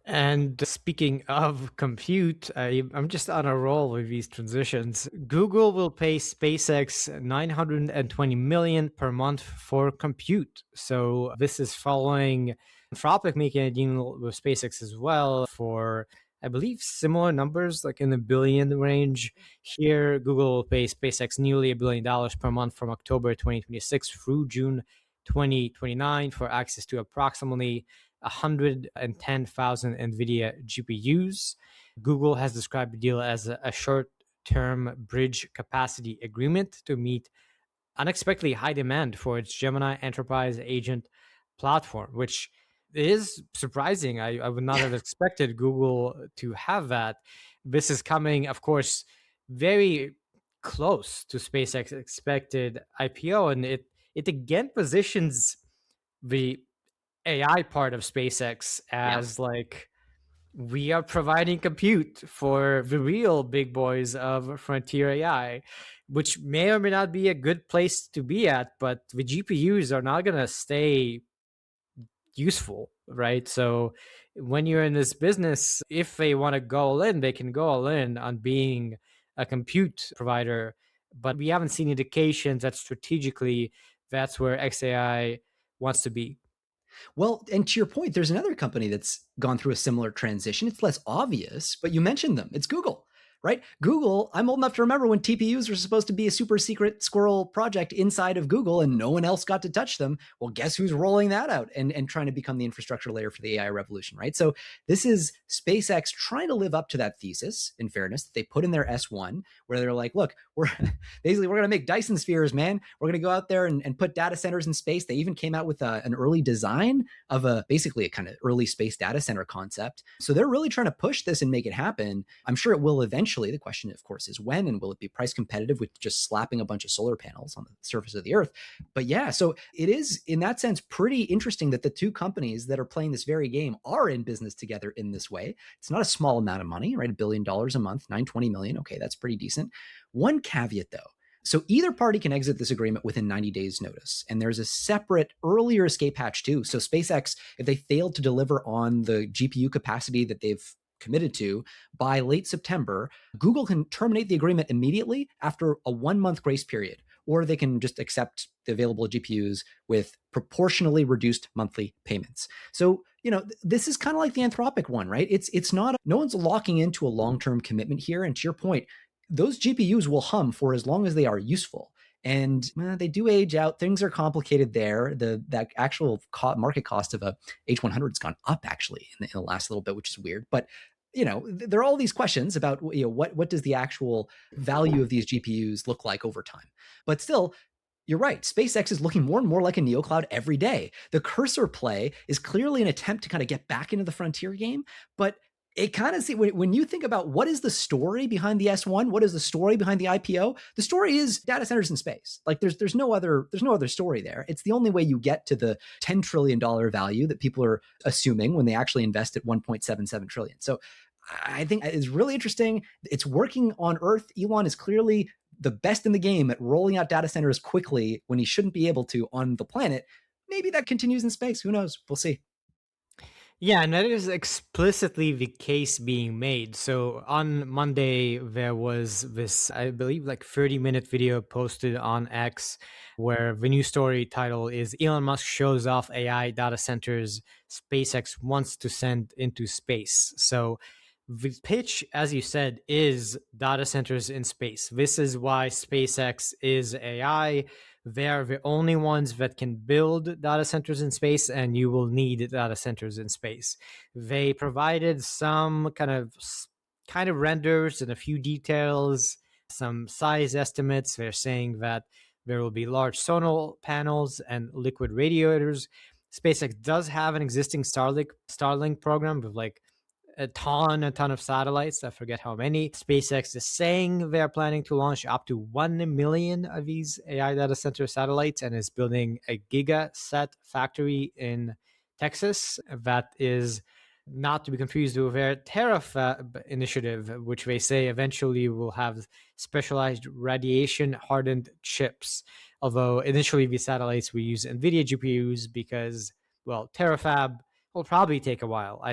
And speaking of compute, I'm just on a roll with these transitions. Google will pay SpaceX $920 million per month for compute. So this is following Anthropic making a deal with SpaceX as well for, I believe, similar numbers, like in the billion range. Here, Google will pay SpaceX nearly $1 billion per month from October 2026 through June 2029 for access to approximately 110,000 NVIDIA GPUs. Google has described the deal as a short-term bridge capacity agreement to meet unexpectedly high demand for its Gemini enterprise agent platform, which is surprising. I would not have expected Google to have that. This is coming, of course, very close to SpaceX expected IPO, and it again positions the AI part of SpaceX Yeah. as like we are providing compute for the real big boys of frontier AI, which may or may not be a good place to be at, but the GPUs are not going to stay useful, right? So when you're in this business, if they want to go all in, they can go all in on being a compute provider. But we haven't seen indications that strategically that's where XAI wants to be. Well, and to your point, there's another company that's gone through a similar transition. It's less obvious, but you mentioned them. It's Google, right? Google, I'm old enough to remember when TPUs were supposed to be a super secret squirrel project inside of Google and no one else got to touch them. Well, guess who's rolling that out and trying to become the infrastructure layer for the AI revolution, right? So this is SpaceX trying to live up to that thesis, in fairness, that they put in their S1, where they're like, look, we're going to make Dyson spheres, man. We're going to go out there and put data centers in space. They even came out with an early design of basically a kind of early space data center concept. So they're really trying to push this and make it happen. I'm sure it will eventually. The question, of course, is when, and will it be price competitive with just slapping a bunch of solar panels on the surface of the Earth? But yeah, so it is in that sense pretty interesting that the two companies that are playing this very game are in business together in this way. It's not a small amount of money, right? $1 billion a month, 920 million. Okay, that's pretty decent. One caveat though. So either party can exit this agreement within 90 days notice. And there's a separate earlier escape hatch too. So SpaceX, if they fail to deliver on the GPU capacity that they've committed to by late September, Google can terminate the agreement immediately after a 1-month grace period, or they can just accept the available GPUs with proportionally reduced monthly payments. So, this is kind of like the Anthropic one, right? It's not, no one's locking into a long-term commitment here. And to your point, those GPUs will hum for as long as they are useful. And they do age out. Things are complicated there. That actual market cost of a H100 has gone up actually in the last little bit, which is weird. But there are all these questions about what does the actual value of these GPUs look like over time. But still, you're right. SpaceX is looking more and more like a neocloud every day. The cursor play is clearly an attempt to kind of get back into the frontier game, but it kind of when you think about what is the story behind the S1, what is the story behind the IPO? The story is data centers in space. Like there's no other story there. It's the only way you get to the $10 trillion value that people are assuming when they actually invest at 1.77 trillion. So I think it's really interesting. It's working on Earth. Elon is clearly the best in the game at rolling out data centers quickly when he shouldn't be able to on the planet. Maybe that continues in space. Who knows? We'll see. Yeah, and that is explicitly the case being made. So on Monday, there was this, I believe, like 30-minute video posted on X where the news story title is Elon Musk shows off AI data centers SpaceX wants to send into space. So the pitch, as you said, is data centers in space. This is why SpaceX is AI. They're the only ones that can build data centers in space, and you will need data centers in space. They provided some kind of renders and a few details, some size estimates. They're saying that there will be large solar panels and liquid radiators. SpaceX does have an existing Starlink program with like a ton of satellites. I forget how many. SpaceX is saying they're planning to launch up to 1 million of these AI data center satellites and is building a gigaset factory in Texas that is not to be confused with their TerraFab initiative, which they say eventually will have specialized radiation hardened chips. Although initially these satellites will use NVIDIA GPUs because, well, TerraFab will probably take a while.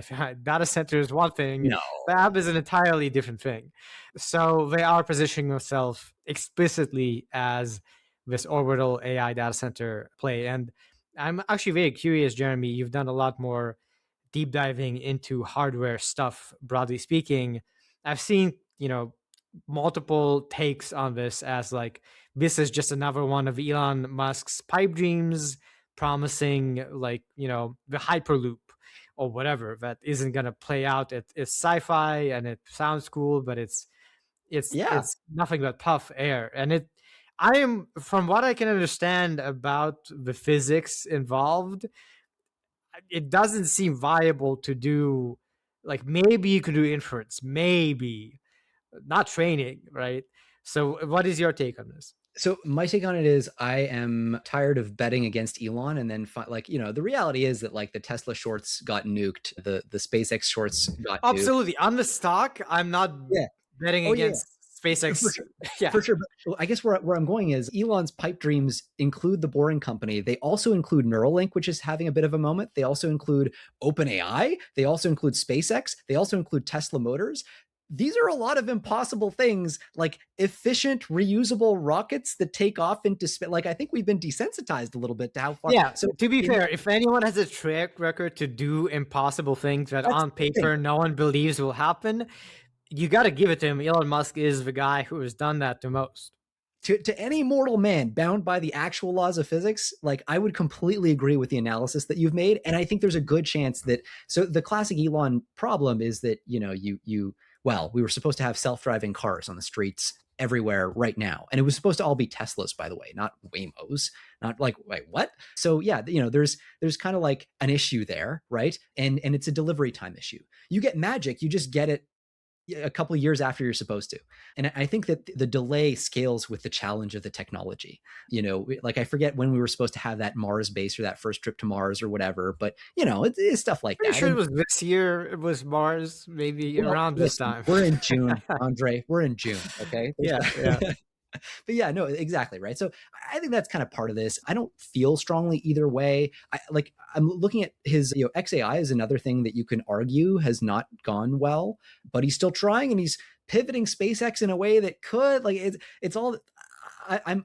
Data center is one thing. No. Fab is an entirely different thing. So they are positioning themselves explicitly as this orbital AI data center play. And I'm actually very curious, Jeremie. You've done a lot more deep diving into hardware stuff, broadly speaking. I've seen, multiple takes on this as like, this is just another one of Elon Musk's pipe dreams promising like, the Hyperloop or whatever that isn't going to play out. It's sci-fi and it sounds cool, but it's Yeah. nothing but puff air. And from what I can understand about the physics involved, it doesn't seem viable to do, like, maybe you could do inference, maybe not training, right? So what is your take on this? So my take on it is I am tired of betting against Elon and then the reality is that like the Tesla shorts got nuked, the SpaceX shorts got nuked. Absolutely. On the stock, I'm not Yeah. betting Oh yeah. against For SpaceX. sure. Yeah. For sure. But I guess where I'm going is Elon's pipe dreams include the Boring Company. They also include Neuralink, which is having a bit of a moment. They also include OpenAI. They also include SpaceX. They also include Tesla Motors. These are a lot of impossible things, like efficient, reusable rockets that take off into space. Like I think we've been desensitized a little bit to how far. Yeah. So To be fair, if anyone has a track record to do impossible things that that's on the thing. paper no one believes will happen, you got to give it to him. Elon Musk is the guy who has done that the most. To any mortal man bound by the actual laws of physics, like I would completely agree with the analysis that you've made. And I think there's a good chance that, so the classic Elon problem is that, we were supposed to have self-driving cars on the streets everywhere right now. And it was supposed to all be Teslas, by the way, not Waymos, not like, wait, what? So yeah, there's kind of like an issue there, right? And it's a delivery time issue. You get magic, you just get it a couple of years after you're supposed to. And I think that the delay scales with the challenge of the technology. Like I forget when we were supposed to have that Mars base or that first trip to Mars or whatever, but it's stuff like Pretty that. sure it was this year. It was Mars, maybe around this Listen, time. we're in June, Andrey. We're in June. Okay. Yeah. Yeah. But yeah, no, exactly. Right. So I think that's kind of part of this. I don't feel strongly either way. I'm looking at his, XAI is another thing that you can argue has not gone well, but he's still trying and he's pivoting SpaceX in a way that could, like, it's all, I'm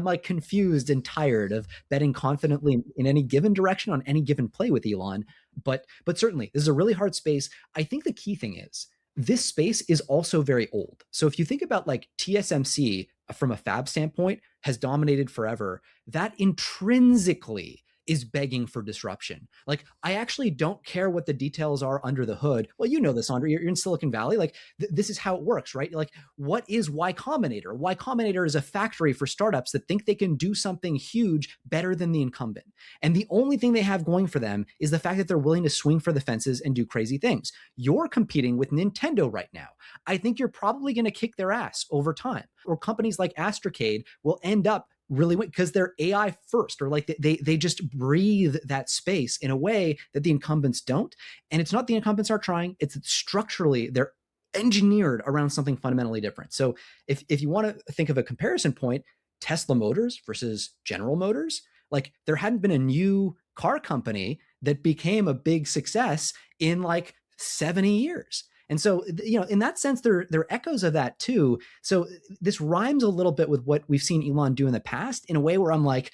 like confused and tired of betting confidently in any given direction on any given play with Elon. But certainly this is a really hard space. I think the key thing is this space is also very old. So if you think about like TSMC from a fab standpoint has dominated forever, that intrinsically is begging for disruption. Like, I actually don't care what the details are under the hood. Well, you know this, Andrey, you're in Silicon Valley. Like, this is how it works, right? Like, what is Y Combinator? Y Combinator is a factory for startups that think they can do something huge better than the incumbent. And the only thing they have going for them is the fact that they're willing to swing for the fences and do crazy things. You're competing with Nintendo right now. I think you're probably going to kick their ass over time. Or companies like Astrocade will end up really because they're AI first, or like they just breathe that space in a way that the incumbents don't. And it's not the incumbents are trying, it's structurally they're engineered around something fundamentally different. So if you want to think of a comparison point, Tesla Motors versus General Motors, like there hadn't been a new car company that became a big success in like 70 years. And so, in that sense, there are echoes of that too. So this rhymes a little bit with what we've seen Elon do in the past in a way where I'm like,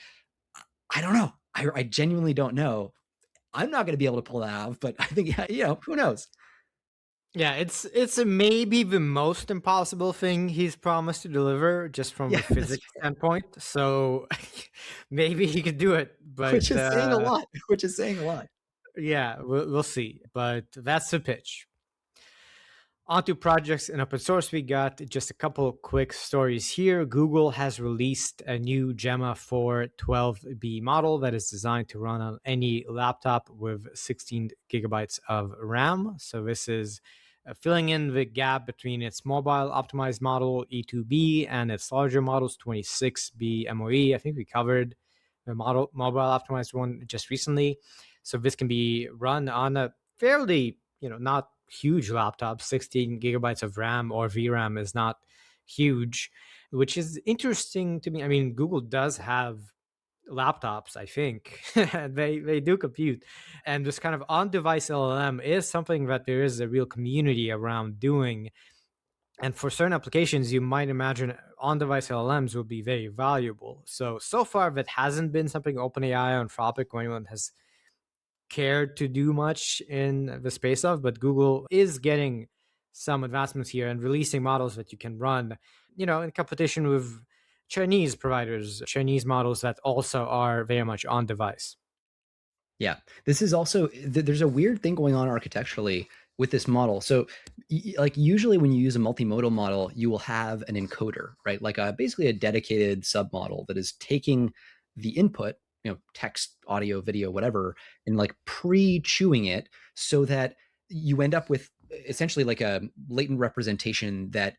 I don't know. I genuinely don't know. I'm not going to be able to pull that off, but I think, who knows? Yeah, it's maybe the most impossible thing he's promised to deliver, just from a physics standpoint. So maybe he could do it, but which is saying a lot. Which is saying a lot. Yeah, we'll see. But that's the pitch. Onto projects in open source, we got just a couple quick stories here. Google has released a new Gemma 4 12B model that is designed to run on any laptop with 16 gigabytes of RAM. So this is filling in the gap between its mobile optimized model E2B and its larger models 26B MOE. I think we covered the mobile optimized one just recently. So this can be run on a fairly, not huge laptop. 16 gigabytes of RAM or VRAM is not huge, which is interesting to me. I mean, Google does have laptops, I think. they do compute, and this kind of on-device LLM is something that there is a real community around doing. And for certain applications, you might imagine on-device LLMs will be very valuable. So far, that hasn't been something OpenAI, Anthropic, or anyone has cared to do much in the space of, but Google is getting some advancements here and releasing models that you can run, in competition with Chinese providers, Chinese models that also are very much on device. Yeah, this is also, there's a weird thing going on architecturally with this model. So like usually when you use a multimodal model, you will have an encoder, right? Like basically a dedicated submodel that is taking the input, text, audio, video, whatever, and like pre-chewing it so that you end up with essentially like a latent representation that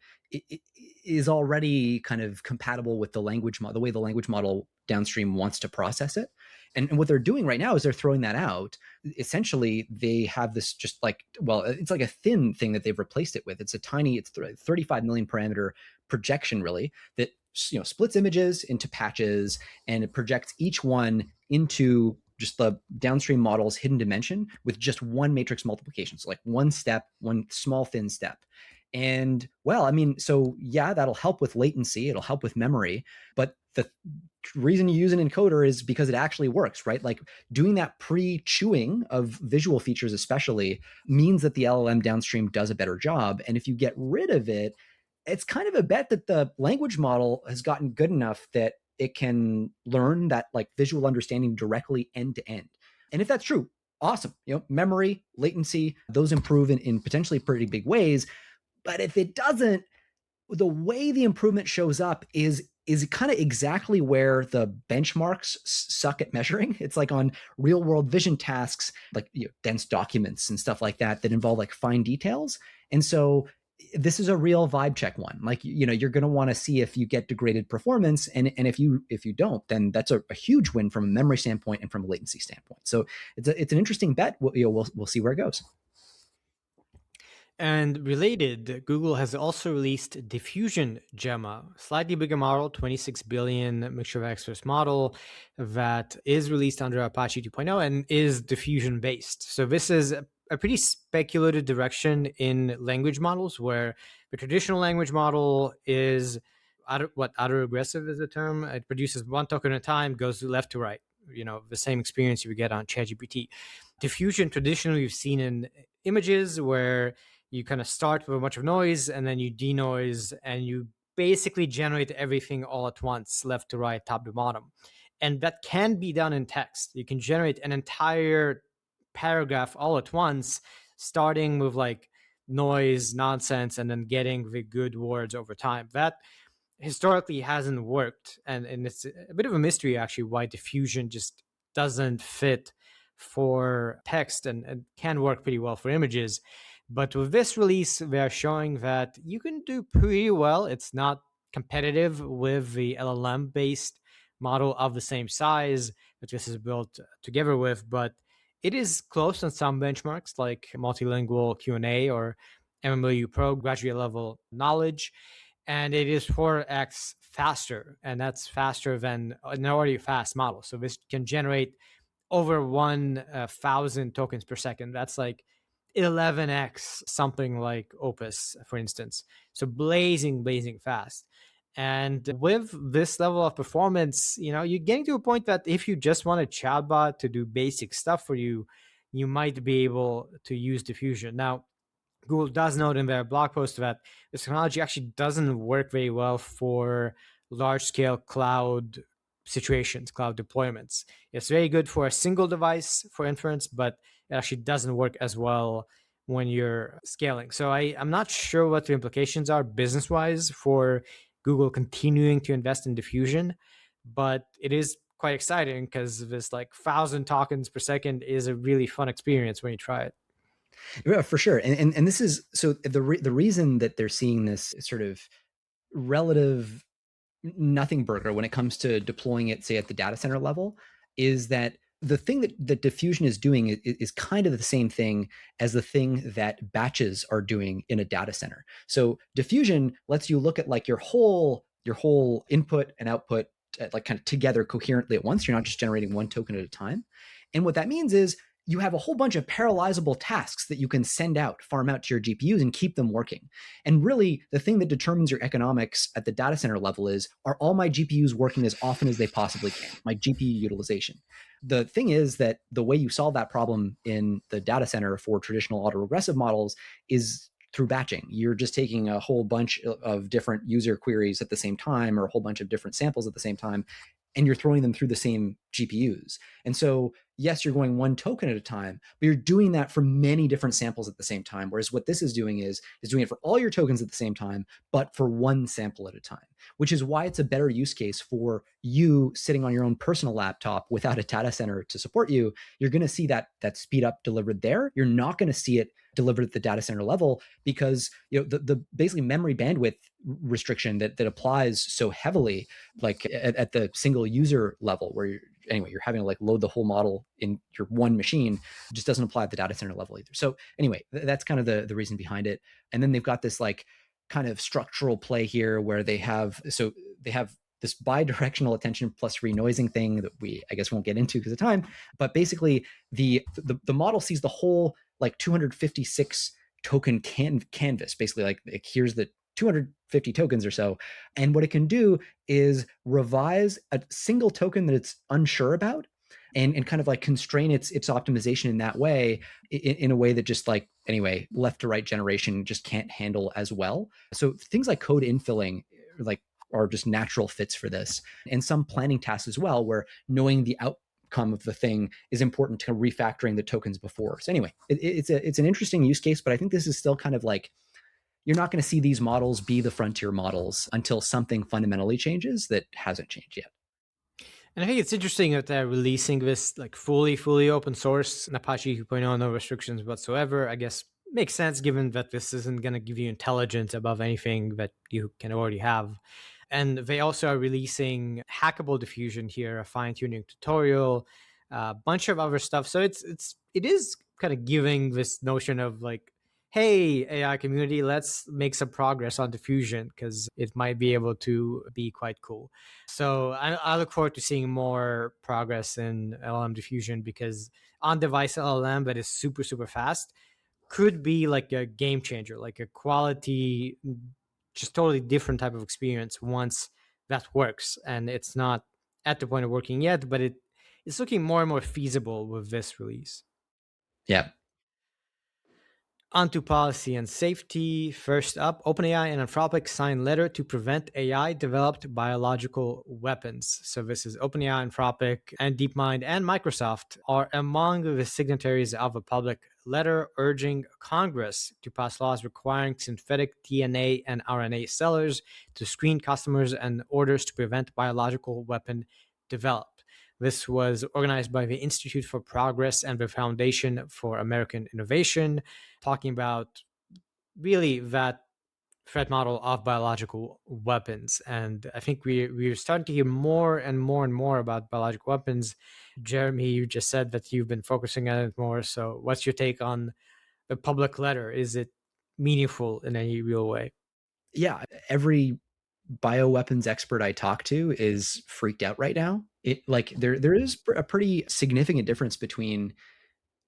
is already kind of compatible with the language model, the way the language model downstream wants to process it. And what they're doing right now is they're throwing that out. Essentially, they have this just like, well, it's like a thin thing that they've replaced it with. It's a tiny, it's 35 million parameter projection, really, that splits images into patches, and it projects each one into just the downstream model's hidden dimension with just one matrix multiplication. So like one step, one small thin step. And well, I mean, so yeah, that'll help with latency. It'll help with memory. But the reason you use an encoder is because it actually works, right? Like doing that pre-chewing of visual features especially means that the LLM downstream does a better job. And if you get rid of it, it's kind of a bet that the language model has gotten good enough that it can learn that like visual understanding directly end to end. And if that's true, awesome. Memory, latency, those improve in potentially pretty big ways. But if it doesn't, the way the improvement shows up is kind of exactly where the benchmarks suck at measuring. It's like on real world vision tasks, like dense documents and stuff like that involve like fine details. And so this is a real vibe check one. Like, you're going to want to see if you get degraded performance. And if you don't, then that's a huge win from a memory standpoint and from a latency standpoint. So it's an interesting bet. We'll see where it goes. And related, Google has also released Diffusion Gemma, slightly bigger model, 26 billion mixture of experts model that is released under Apache 2.0 and is diffusion based. So this is a pretty speculative direction in language models, where the traditional language model is autoregressive is the term. It produces one token at a time, goes left to right. The same experience you would get on ChatGPT. Diffusion traditionally we've seen in images where you kind of start with a bunch of noise and then you denoise and you basically generate everything all at once, left to right, top to bottom. And that can be done in text. You can generate an entire paragraph all at once, starting with like noise, nonsense, and then getting the good words over time. That historically hasn't worked. And it's a bit of a mystery, actually, why diffusion just doesn't fit for text and can work pretty well for images. But with this release, they're showing that you can do pretty well. It's not competitive with the LLM-based model of the same size that this is built together with, but it is close on some benchmarks like multilingual Q&A or MMLU Pro, graduate level knowledge. And it is 4x faster, and that's faster than an already fast model. So this can generate over 1,000 tokens per second. That's like 11x something like Opus, for instance. So blazing fast. And with this level of performance, you're getting to a point that if you just want a chatbot to do basic stuff for you, you might be able to use diffusion. Now, Google does note in their blog post that this technology actually doesn't work very well for large-scale cloud situations, cloud deployments. It's very good for a single device for inference, but it actually doesn't work as well when you're scaling. So I'm not sure what the implications are business-wise for Google continuing to invest in diffusion, but it is quite exciting because this like 1,000 tokens per second is a really fun experience when you try it. Yeah, for sure. And this is, so the reason that they're seeing this sort of relative nothing burger when it comes to deploying it, say at the data center level, is that the thing that diffusion is doing is kind of the same thing as the thing that batches are doing in a data center. So diffusion lets you look at like your whole input and output like kind of together coherently at once. You're not just generating one token at a time. And what that means is you have a whole bunch of parallelizable tasks that you can send out, farm out to your GPUs and keep them working. And really, the thing that determines your economics at the data center level is, are all my GPUs working as often as they possibly can, my GPU utilization. The thing is that the way you solve that problem in the data center for traditional autoregressive models is through batching. You're just taking a whole bunch of different user queries at the same time, or a whole bunch of different samples at the same time, and you're throwing them through the same GPUs. And so, yes, you're going one token at a time, but you're doing that for many different samples at the same time. Whereas what this is doing is doing it for all your tokens at the same time, but for one sample at a time, which is why it's a better use case for you sitting on your own personal laptop without a data center to support you. You're going to see that speed up delivered there. You're not going to see it delivered at the data center level because the basically memory bandwidth restriction that applies so heavily, like at the single user level, where you're having to like load the whole model in your one machine, just doesn't apply at the data center level either. So anyway, that's kind of the reason behind it. And then they've got this like kind of structural play here where they have this bi-directional attention plus renoising thing that we, I guess, won't get into because of time. But basically, the model sees the whole like 256 token canvas. Basically, like here's the 250 tokens or so. And what it can do is revise a single token that it's unsure about and kind of like constrain its optimization in that way, in a way that just like, anyway, left to right generation just can't handle as well. So things like code infilling, like, are just natural fits for this. And some planning tasks as well, where knowing the outcome of the thing is important to refactoring the tokens before. So anyway, it's an interesting use case, but I think this is still kind of like, you're not going to see these models be the frontier models until something fundamentally changes that hasn't changed yet. And I think it's interesting that they're releasing this like fully open source, Apache 2.0, no restrictions whatsoever. I guess makes sense given that this isn't going to give you intelligence above anything that you can already have. And they also are releasing hackable diffusion here, a fine-tuning tutorial, a bunch of other stuff. So it is kind of giving this notion of like, hey, AI community, let's make some progress on diffusion because it might be able to be quite cool. So I look forward to seeing more progress in LLM diffusion, because on-device LLM that is super fast could be like a game changer, like a quality, just totally different type of experience once that works. And it's not at the point of working yet, but it's looking more and more feasible with this release. Yeah. Onto policy and safety. First up, OpenAI and Anthropic signed letter to prevent AI-developed biological weapons. So this is OpenAI, Anthropic, and DeepMind and Microsoft are among the signatories of a public letter urging Congress to pass laws requiring synthetic DNA and RNA sellers to screen customers and orders to prevent biological weapon development. This was organized by the Institute for Progress and the Foundation for American Innovation, talking about really that threat model of biological weapons. And I think we're starting to hear more and more about biological weapons. Jeremie, you just said that you've been focusing on it more. So what's your take on the public letter? Is it meaningful in any real way? Yeah, every bioweapons expert I talk to is freaked out right now. It like there is a pretty significant difference between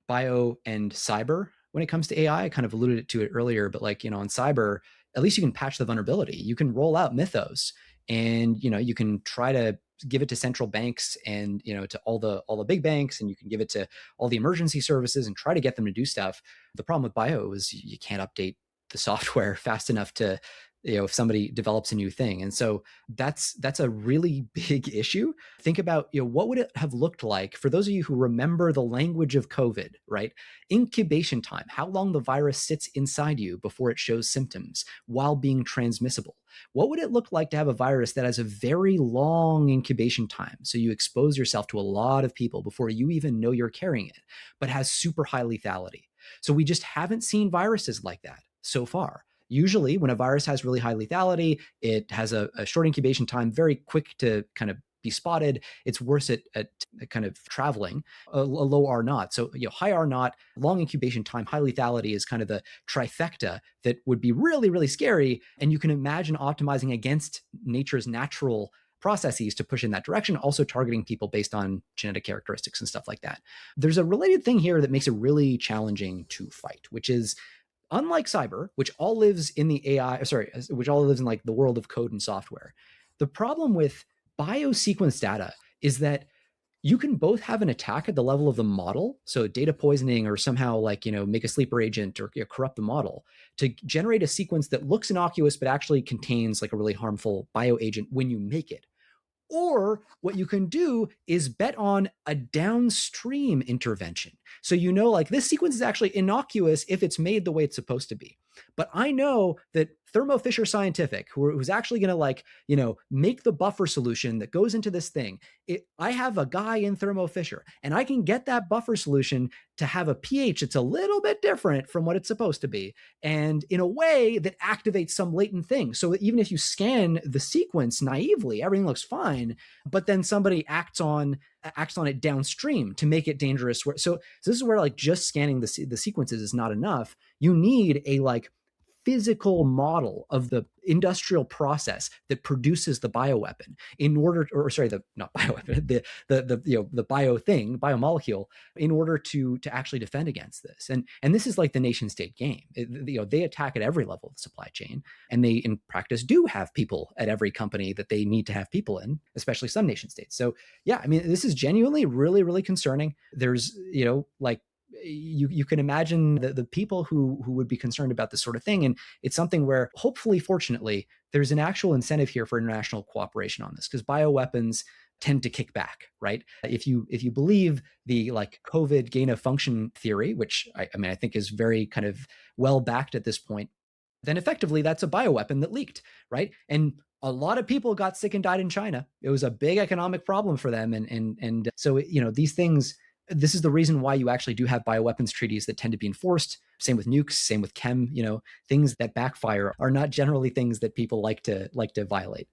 bio and cyber when it comes to AI. I kind of alluded to it earlier, but like, in cyber, at least you can patch the vulnerability. You can roll out Mythos, and you can try to give it to central banks and to all the big banks, and you can give it to all the emergency services and try to get them to do stuff. The problem with bio is you can't update the software fast enough to if somebody develops a new thing. And so that's a really big issue. Think about what would it have looked like for those of you who remember the language of COVID, right? Incubation time, how long the virus sits inside you before it shows symptoms while being transmissible. What would it look like to have a virus that has a very long incubation time, so you expose yourself to a lot of people before you even know you're carrying it, but has super high lethality? So we just haven't seen viruses like that so far. Usually when a virus has really high lethality, it has a short incubation time, very quick to kind of be spotted. It's worse at kind of traveling, a low R naught. So high R naught, long incubation time, high lethality is kind of the trifecta that would be really scary. And you can imagine optimizing against nature's natural processes to push in that direction, also targeting people based on genetic characteristics and stuff like that. There's a related thing here that makes it really challenging to fight, which is, unlike cyber, which all lives in the which all lives in like the world of code and software, the problem with biosequence data is that you can both have an attack at the level of the model, so data poisoning or somehow like, make a sleeper agent or corrupt the model to generate a sequence that looks innocuous but actually contains like a really harmful bioagent when you make it. Or what you can do is bet on a downstream intervention. So you know, like this sequence is actually innocuous if it's made the way it's supposed to be. But I know that Thermo Fisher Scientific, who's actually going to like, make the buffer solution that goes into this thing. I have a guy in Thermo Fisher, and I can get that buffer solution to have a pH that's a little bit different from what it's supposed to be, and in a way that activates some latent thing. So even if you scan the sequence naively, everything looks fine, but then somebody acts on it downstream to make it dangerous. So this is where like just scanning the sequences is not enough. You need a like physical model of the industrial process that produces the bioweapon in order, or sorry, the not bioweapon, the biomolecule, in order to actually defend against this. And this is like the nation state game. They attack at every level of the supply chain, and they in practice do have people at every company that they need to have people in, especially some nation states. So yeah, I mean, this is genuinely really, really concerning. There's, like, you can imagine the people who would be concerned about this sort of thing. And it's something where hopefully, fortunately, there's an actual incentive here for international cooperation on this, because bioweapons tend to kick back, right? If you believe the like COVID gain of function theory, which I think is very kind of well backed at this point, then effectively that's a bioweapon that leaked, right? And a lot of people got sick and died in China. It was a big economic problem for them. And so, these things, this is the reason why you actually do have bioweapons treaties that tend to be enforced. Same with nukes, same with chem, things that backfire are not generally things that people like to violate.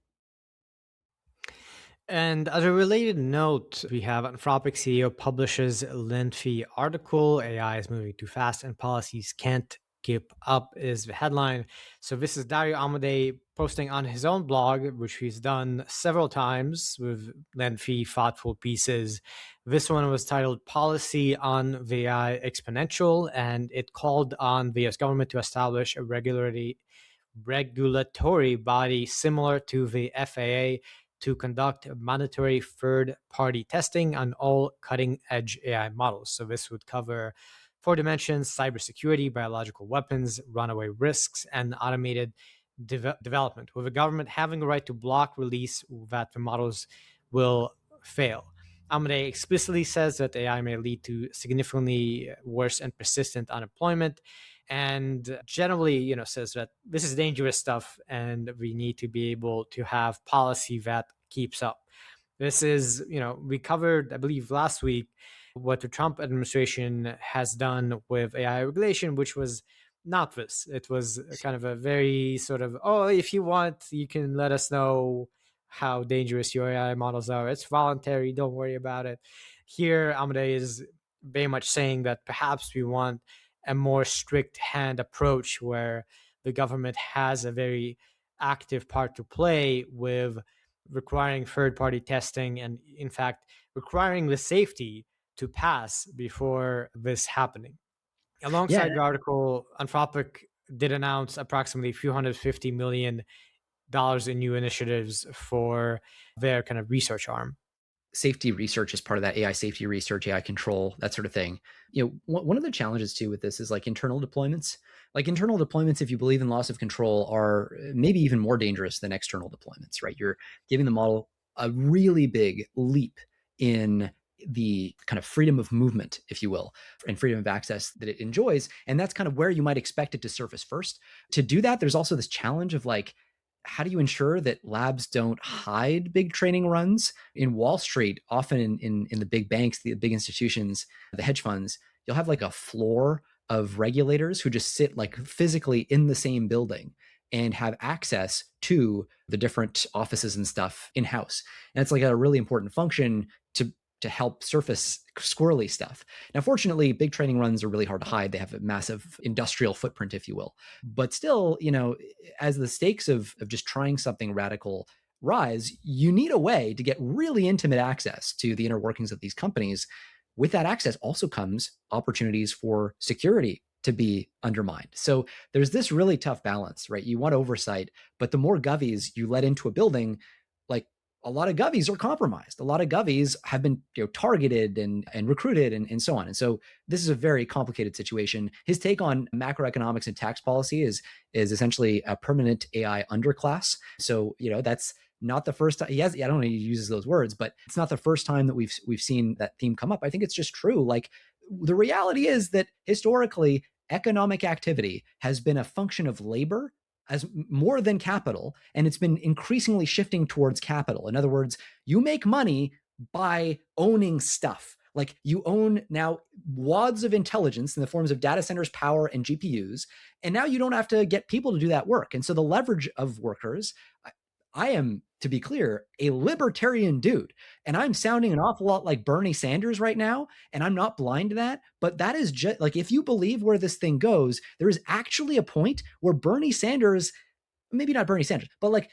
And as a related note, we have Anthropic CEO publishes a lengthy article, AI is moving too fast and policies can't keep up is the headline. So this is Dario Amodei posting on his own blog, which he's done several times with lengthy, thoughtful pieces. This one was titled Policy on the AI Exponential, and it called on the US government to establish a regulatory body similar to the FAA to conduct mandatory third-party testing on all cutting-edge AI models. So this would cover 4 dimensions: cybersecurity, biological weapons, runaway risks, and automated development, with the government having the right to block release that the models will fail. Amodei explicitly says that AI may lead to significantly worse and persistent unemployment, and generally, says that this is dangerous stuff and we need to be able to have policy that keeps up. This is, we covered, I believe, last week what the Trump administration has done with AI regulation, which was not this. It was kind of a very sort of, if you want, you can let us know how dangerous your AI models are. It's voluntary. Don't worry about it. Here, Amodei is very much saying that perhaps we want a more strict hand approach where the government has a very active part to play with requiring third-party testing and, in fact, requiring the safety to pass before this happening. Alongside the article, Anthropic did announce approximately $350 million in new initiatives for their kind of research arm. Safety research is part of that, AI safety research, AI control, that sort of thing. One of the challenges too with this is like internal deployments. Like internal deployments, if you believe in loss of control, are maybe even more dangerous than external deployments, right? You're giving the model a really big leap in the kind of freedom of movement, if you will, and freedom of access that it enjoys. And that's kind of where you might expect it to surface first. To do that, there's also this challenge of like, how do you ensure that labs don't hide big training runs? In Wall Street, often in the big banks, the big institutions, the hedge funds, you'll have like a floor of regulators who just sit like physically in the same building and have access to the different offices and stuff in-house. And it's like a really important function to help surface squirrely stuff. Now, fortunately, big training runs are really hard to hide. They have a massive industrial footprint, if you will. But still, as the stakes of just trying something radical rise, you need a way to get really intimate access to the inner workings of these companies. With that access also comes opportunities for security to be undermined. So there's this really tough balance, right? You want oversight, but the more govies you let into a building, like a lot of govies are compromised. A lot of govies have been targeted and recruited and so on. And so this is a very complicated situation. His take on macroeconomics and tax policy is essentially a permanent AI underclass. So, that's not the first time. I don't know if he uses those words, but it's not the first time that we've seen that theme come up. I think it's just true. Like, the reality is that historically, economic activity has been a function of labor as more than capital, and it's been increasingly shifting towards capital. In other words, you make money by owning stuff. Like, you own now wads of intelligence in the forms of data centers, power, and GPUs, and now you don't have to get people to do that work. And so the leverage of workers, I am, to be clear, a libertarian dude, and I'm sounding an awful lot like Bernie Sanders right now, and I'm not blind to that, but that is just like, if you believe where this thing goes, there is actually a point where Bernie Sanders, maybe not Bernie Sanders, but like,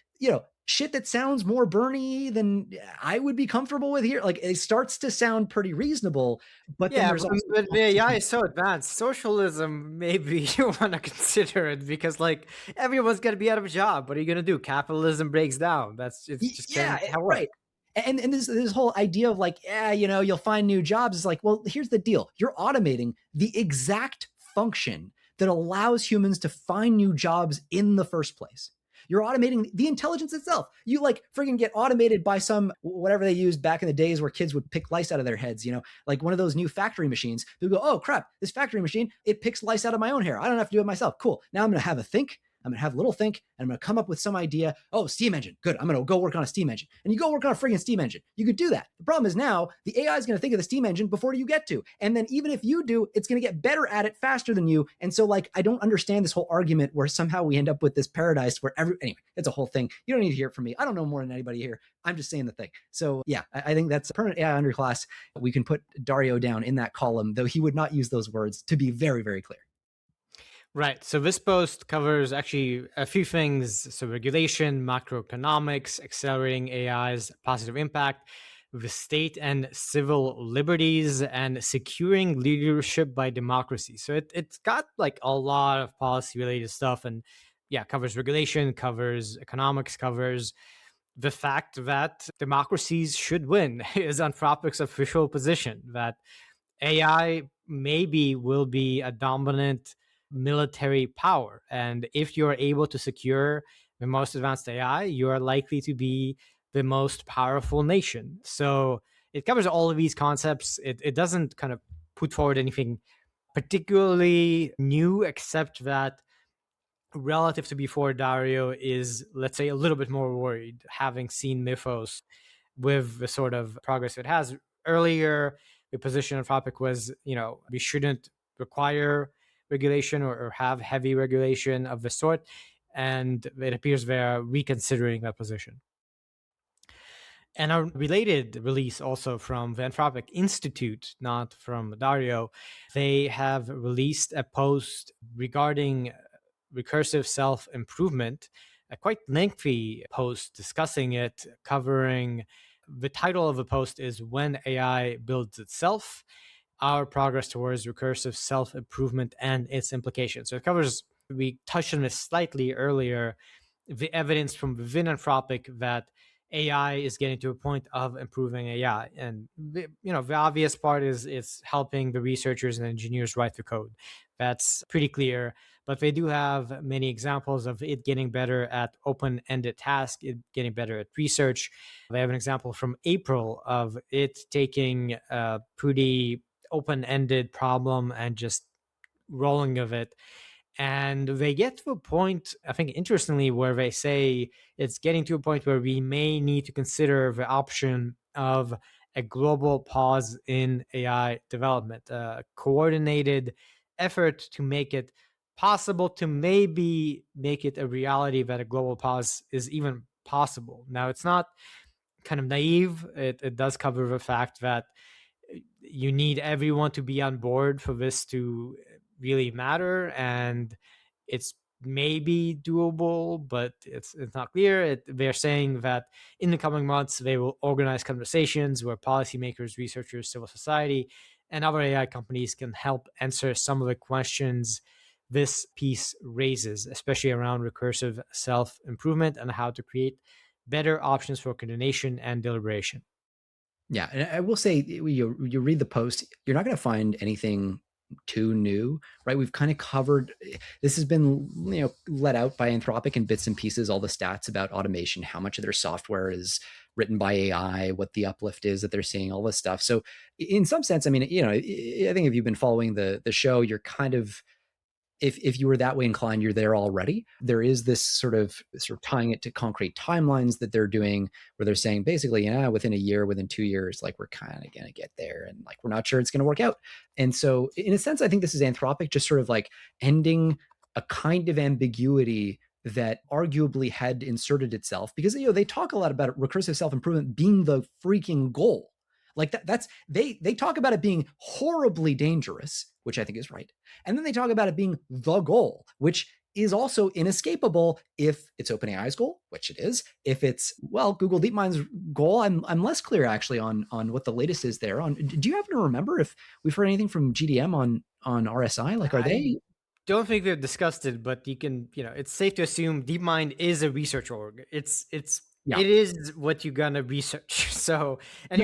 shit that sounds more Bernie than I would be comfortable with here. Like, it starts to sound pretty reasonable, but then there's also but the AI is so advanced. Socialism, maybe you want to consider it, because like everyone's gonna be out of a job. What are you gonna do? Capitalism breaks down. It's just how it right. And this whole idea of like, you'll find new jobs is like, well, here's the deal. You're automating the exact function that allows humans to find new jobs in the first place. You're automating the intelligence itself. You like friggin' get automated by some, whatever they used back in the days where kids would pick lice out of their heads, like one of those new factory machines. They'll go, oh crap, this factory machine, it picks lice out of my own hair. I don't have to do it myself. Cool. Now I'm going to have a think. I'm going to have a little think, and I'm going to come up with some idea. Oh, steam engine. Good. I'm going to go work on a steam engine. And you go work on a friggin' steam engine. You could do that. The problem is now the AI is going to think of the steam engine before you get to. And then even if you do, it's going to get better at it faster than you. And so like, I don't understand this whole argument where somehow we end up with this paradise where anyway, it's a whole thing. You don't need to hear it from me. I don't know more than anybody here. I'm just saying the thing. So yeah, I think that's a permanent AI underclass. We can put Dario down in that column, though he would not use those words, to be very, very clear. Right. So this post covers actually a few things. So regulation, macroeconomics, accelerating AI's positive impact, the state and civil liberties, and securing leadership by democracy. So it's got like a lot of policy related stuff, and covers regulation, covers economics, covers the fact that democracies should win is Anthropic's official position, that AI maybe will be a dominant military power. And if you're able to secure the most advanced AI, you are likely to be the most powerful nation. So it covers all of these concepts. It doesn't kind of put forward anything particularly new, except that relative to before, Dario is, let's say, a little bit more worried, having seen Mythos with the sort of progress it has. Earlier, the position of Anthropic was, we shouldn't require regulation or have heavy regulation of the sort. And it appears they're reconsidering that position. And a related release also from the Anthropic Institute, not from Dario, they have released a post regarding recursive self-improvement, a quite lengthy post discussing it, covering the title of the post is When AI Builds Itself, Our Progress Towards Recursive Self-Improvement and Its Implications. So it covers, we touched on this slightly earlier, the evidence from within Anthropic that AI is getting to a point of improving AI. And the obvious part is it's helping the researchers and engineers write the code. That's pretty clear. But they do have many examples of it getting better at open-ended tasks, it getting better at research. They have an example from April of it taking a pretty open-ended problem and just rolling of it. And they get to a point, I think, interestingly, where they say it's getting to a point where we may need to consider the option of a global pause in AI development, a coordinated effort to make it possible to maybe make it a reality that a global pause is even possible. Now, it's not kind of naive. It does cover the fact that you need everyone to be on board for this to really matter, and it's maybe doable, but it's not clear. They're saying that in the coming months they will organize conversations where policymakers, researchers, civil society, and other AI companies can help answer some of the questions this piece raises, especially around recursive self-improvement and how to create better options for coordination and deliberation. Yeah, and I will say, you read the post, you're not going to find anything too new, right? We've kind of covered, this has been, let out by Anthropic in bits and pieces, all the stats about automation, how much of their software is written by AI, what the uplift is that they're seeing, all this stuff. So in some sense, I mean, I think if you've been following the show, you're kind of, if you were that way inclined, you're there already. There is this sort of tying it to concrete timelines that they're doing, where they're saying basically, within a year, within 2 years, like we're kind of going to get there, and like we're not sure it's going to work out. And so, in a sense, I think this is Anthropic just sort of like ending a kind of ambiguity that arguably had inserted itself, because they talk a lot about recursive self-improvement being the freaking goal. Like that's they talk about it being horribly dangerous, which I think is right. And then they talk about it being the goal, which is also inescapable if it's OpenAI's goal, which it is. If it's, Google DeepMind's goal, I'm less clear actually on what the latest is there. Do you happen to remember if we've heard anything from GDM on RSI? Like, are they? Don't think we've discussed it, but you can, it's safe to assume DeepMind is a research org. It is what you're gonna research. So, and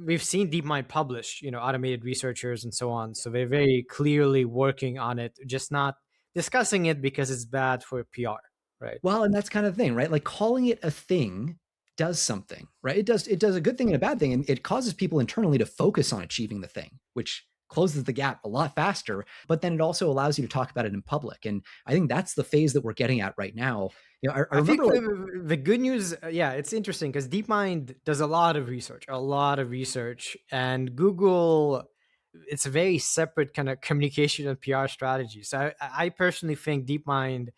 we've seen DeepMind publish, automated researchers and so on. So they're very clearly working on it, just not discussing it because it's bad for PR, right? Well, and that's kind of the thing, right? Like calling it a thing does something, right? It does a good thing and a bad thing, and it causes people internally to focus on achieving the thing, which closes the gap a lot faster, but then it also allows you to talk about it in public. And I think that's the phase that we're getting at right now. I remember think the good news, it's interesting because DeepMind does a lot of research, and Google, it's a very separate kind of communication and PR strategy. So I personally think DeepMind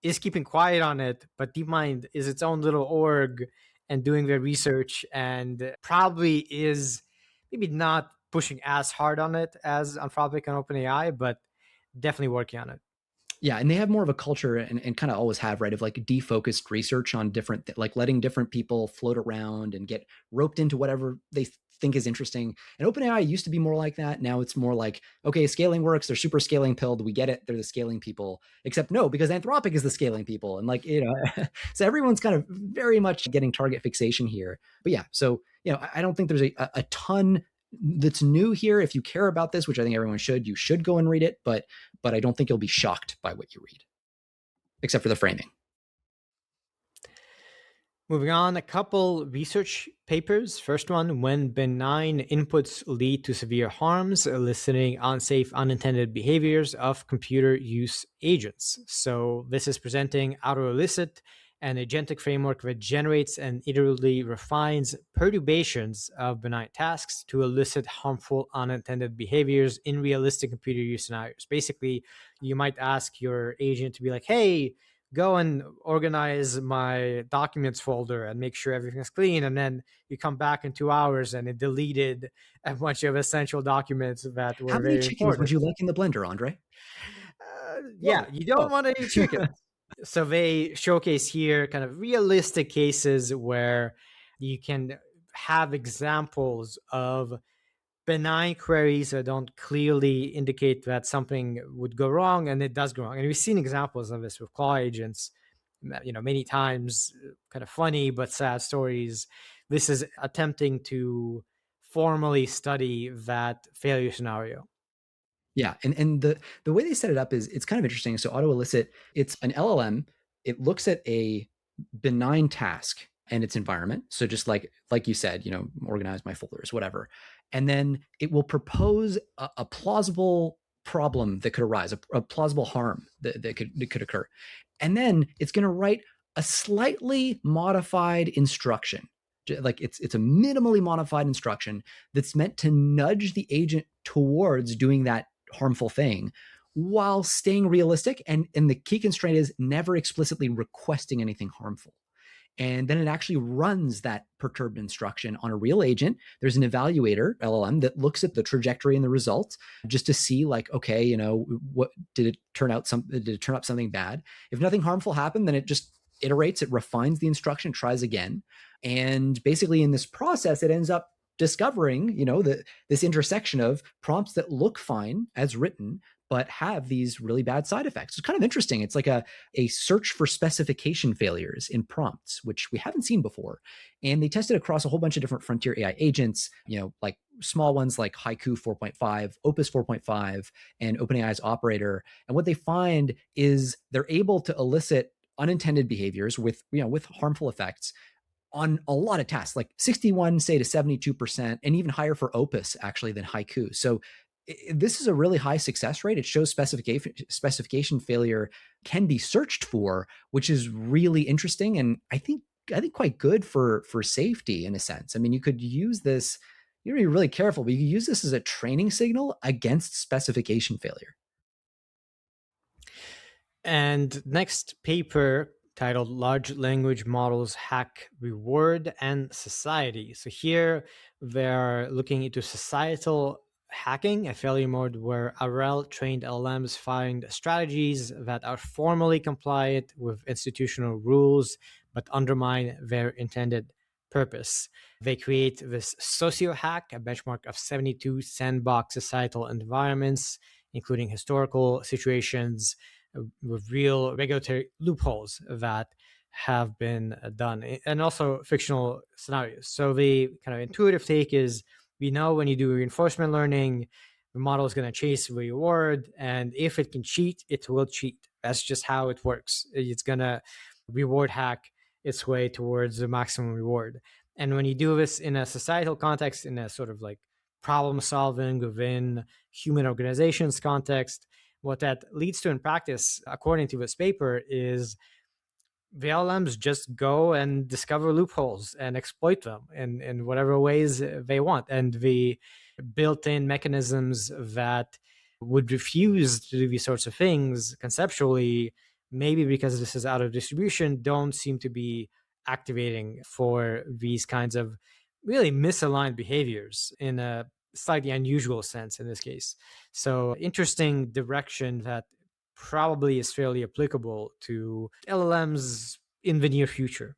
is keeping quiet on it, but DeepMind is its own little org and doing their research, and probably is maybe not pushing as hard on it as Anthropic and OpenAI, but definitely working on it. Yeah, and they have more of a culture, and kind of always have, right, of like defocused research on different, like letting different people float around and get roped into whatever they think is interesting. And OpenAI used to be more like that. Now it's more like, okay, scaling works. They're super scaling pilled. We get it. They're the scaling people. Except no, because Anthropic is the scaling people. And like, so everyone's kind of very much getting target fixation here. But yeah, so, I don't think there's a ton that's new here. If you care about this, which I think everyone should, you should go and read it, but I don't think you'll be shocked by what you read, except for the framing. Moving on, a couple research papers. First one, when benign inputs lead to severe harms, eliciting unsafe, unintended behaviors of computer use agents. So this is presenting AutoElicit, an agentic framework that generates and iteratively refines perturbations of benign tasks to elicit harmful unintended behaviors in realistic computer use scenarios. Basically, you might ask your agent to be like, hey, go and organize my documents folder and make sure everything's clean. And then you come back in 2 hours and it deleted a bunch of essential documents that were How many very chickens important. would you like in the blender, Andrey? You don't want any chicken. So they showcase here kind of realistic cases where you can have examples of benign queries that don't clearly indicate that something would go wrong, and it does go wrong. And we've seen examples of this with Claude agents, many times, kind of funny but sad stories. This is attempting to formally study that failure scenario. Yeah, and the way they set it up is, it's kind of interesting. So AutoElicit, it's an LLM. It looks at a benign task and its environment. So just like you said, organize my folders, whatever. And then it will propose a plausible problem that could arise, a plausible harm that could occur. And then it's going to write a slightly modified instruction. Like it's a minimally modified instruction that's meant to nudge the agent towards doing that harmful thing while staying realistic. And the key constraint is never explicitly requesting anything harmful. And then it actually runs that perturbed instruction on a real agent. There's an evaluator, LLM, that looks at the trajectory and the results just to see, like, okay, what did it turn up something bad? If nothing harmful happened, then it just iterates, it refines the instruction, tries again. And basically in this process, it ends up discovering, this intersection of prompts that look fine as written, but have these really bad side effects. It's kind of interesting. It's like a search for specification failures in prompts, which we haven't seen before. And they tested across a whole bunch of different frontier AI agents, like small ones like Haiku 4.5, Opus 4.5, and OpenAI's Operator. And what they find is they're able to elicit unintended behaviors with harmful effects on a lot of tasks, like 61, say, to 72%, and even higher for Opus actually than Haiku. So this is a really high success rate. It shows specification failure can be searched for, which is really interesting, and I think quite good for safety in a sense. I mean, you could use this. You have to be really careful, but you can use this as a training signal against specification failure. And next paper titled Large Language Models Hack Reward and Society. So here they're looking into societal hacking, a failure mode where RL trained LLMs find strategies that are formally compliant with institutional rules but undermine their intended purpose. They create this socio hack, a benchmark of 72 sandbox societal environments, including historical situations with real regulatory loopholes that have been done, and also fictional scenarios. So the kind of intuitive take is, we know when you do reinforcement learning, the model is going to chase the reward, and if it can cheat, it will cheat. That's just how it works. It's going to reward hack its way towards the maximum reward. And when you do this in a societal context, in a sort of like problem solving within human organizations context, what that leads to in practice, according to this paper, is the LLMs just go and discover loopholes and exploit them in whatever ways they want. And the built-in mechanisms that would refuse to do these sorts of things conceptually, maybe because this is out of distribution, don't seem to be activating for these kinds of really misaligned behaviors in a slightly unusual sense in this case. So interesting direction that probably is fairly applicable to LLMs in the near future.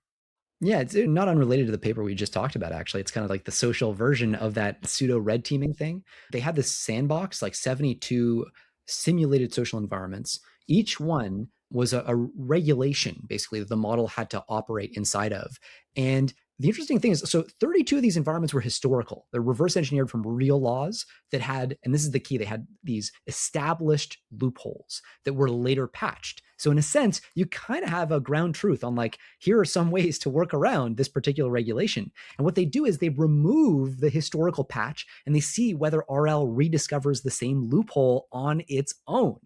Yeah, it's not unrelated to the paper we just talked about, actually. It's kind of like the social version of that pseudo red teaming thing. They had this sandbox, like 72 simulated social environments. Each one was a regulation, basically, that the model had to operate inside of. And the interesting thing is, so 32 of these environments were historical. They're reverse engineered from real laws that had, and this is the key, they had these established loopholes that were later patched. So in a sense, you kind of have a ground truth on like, here are some ways to work around this particular regulation. And what they do is they remove the historical patch and they see whether RL rediscovers the same loophole on its own.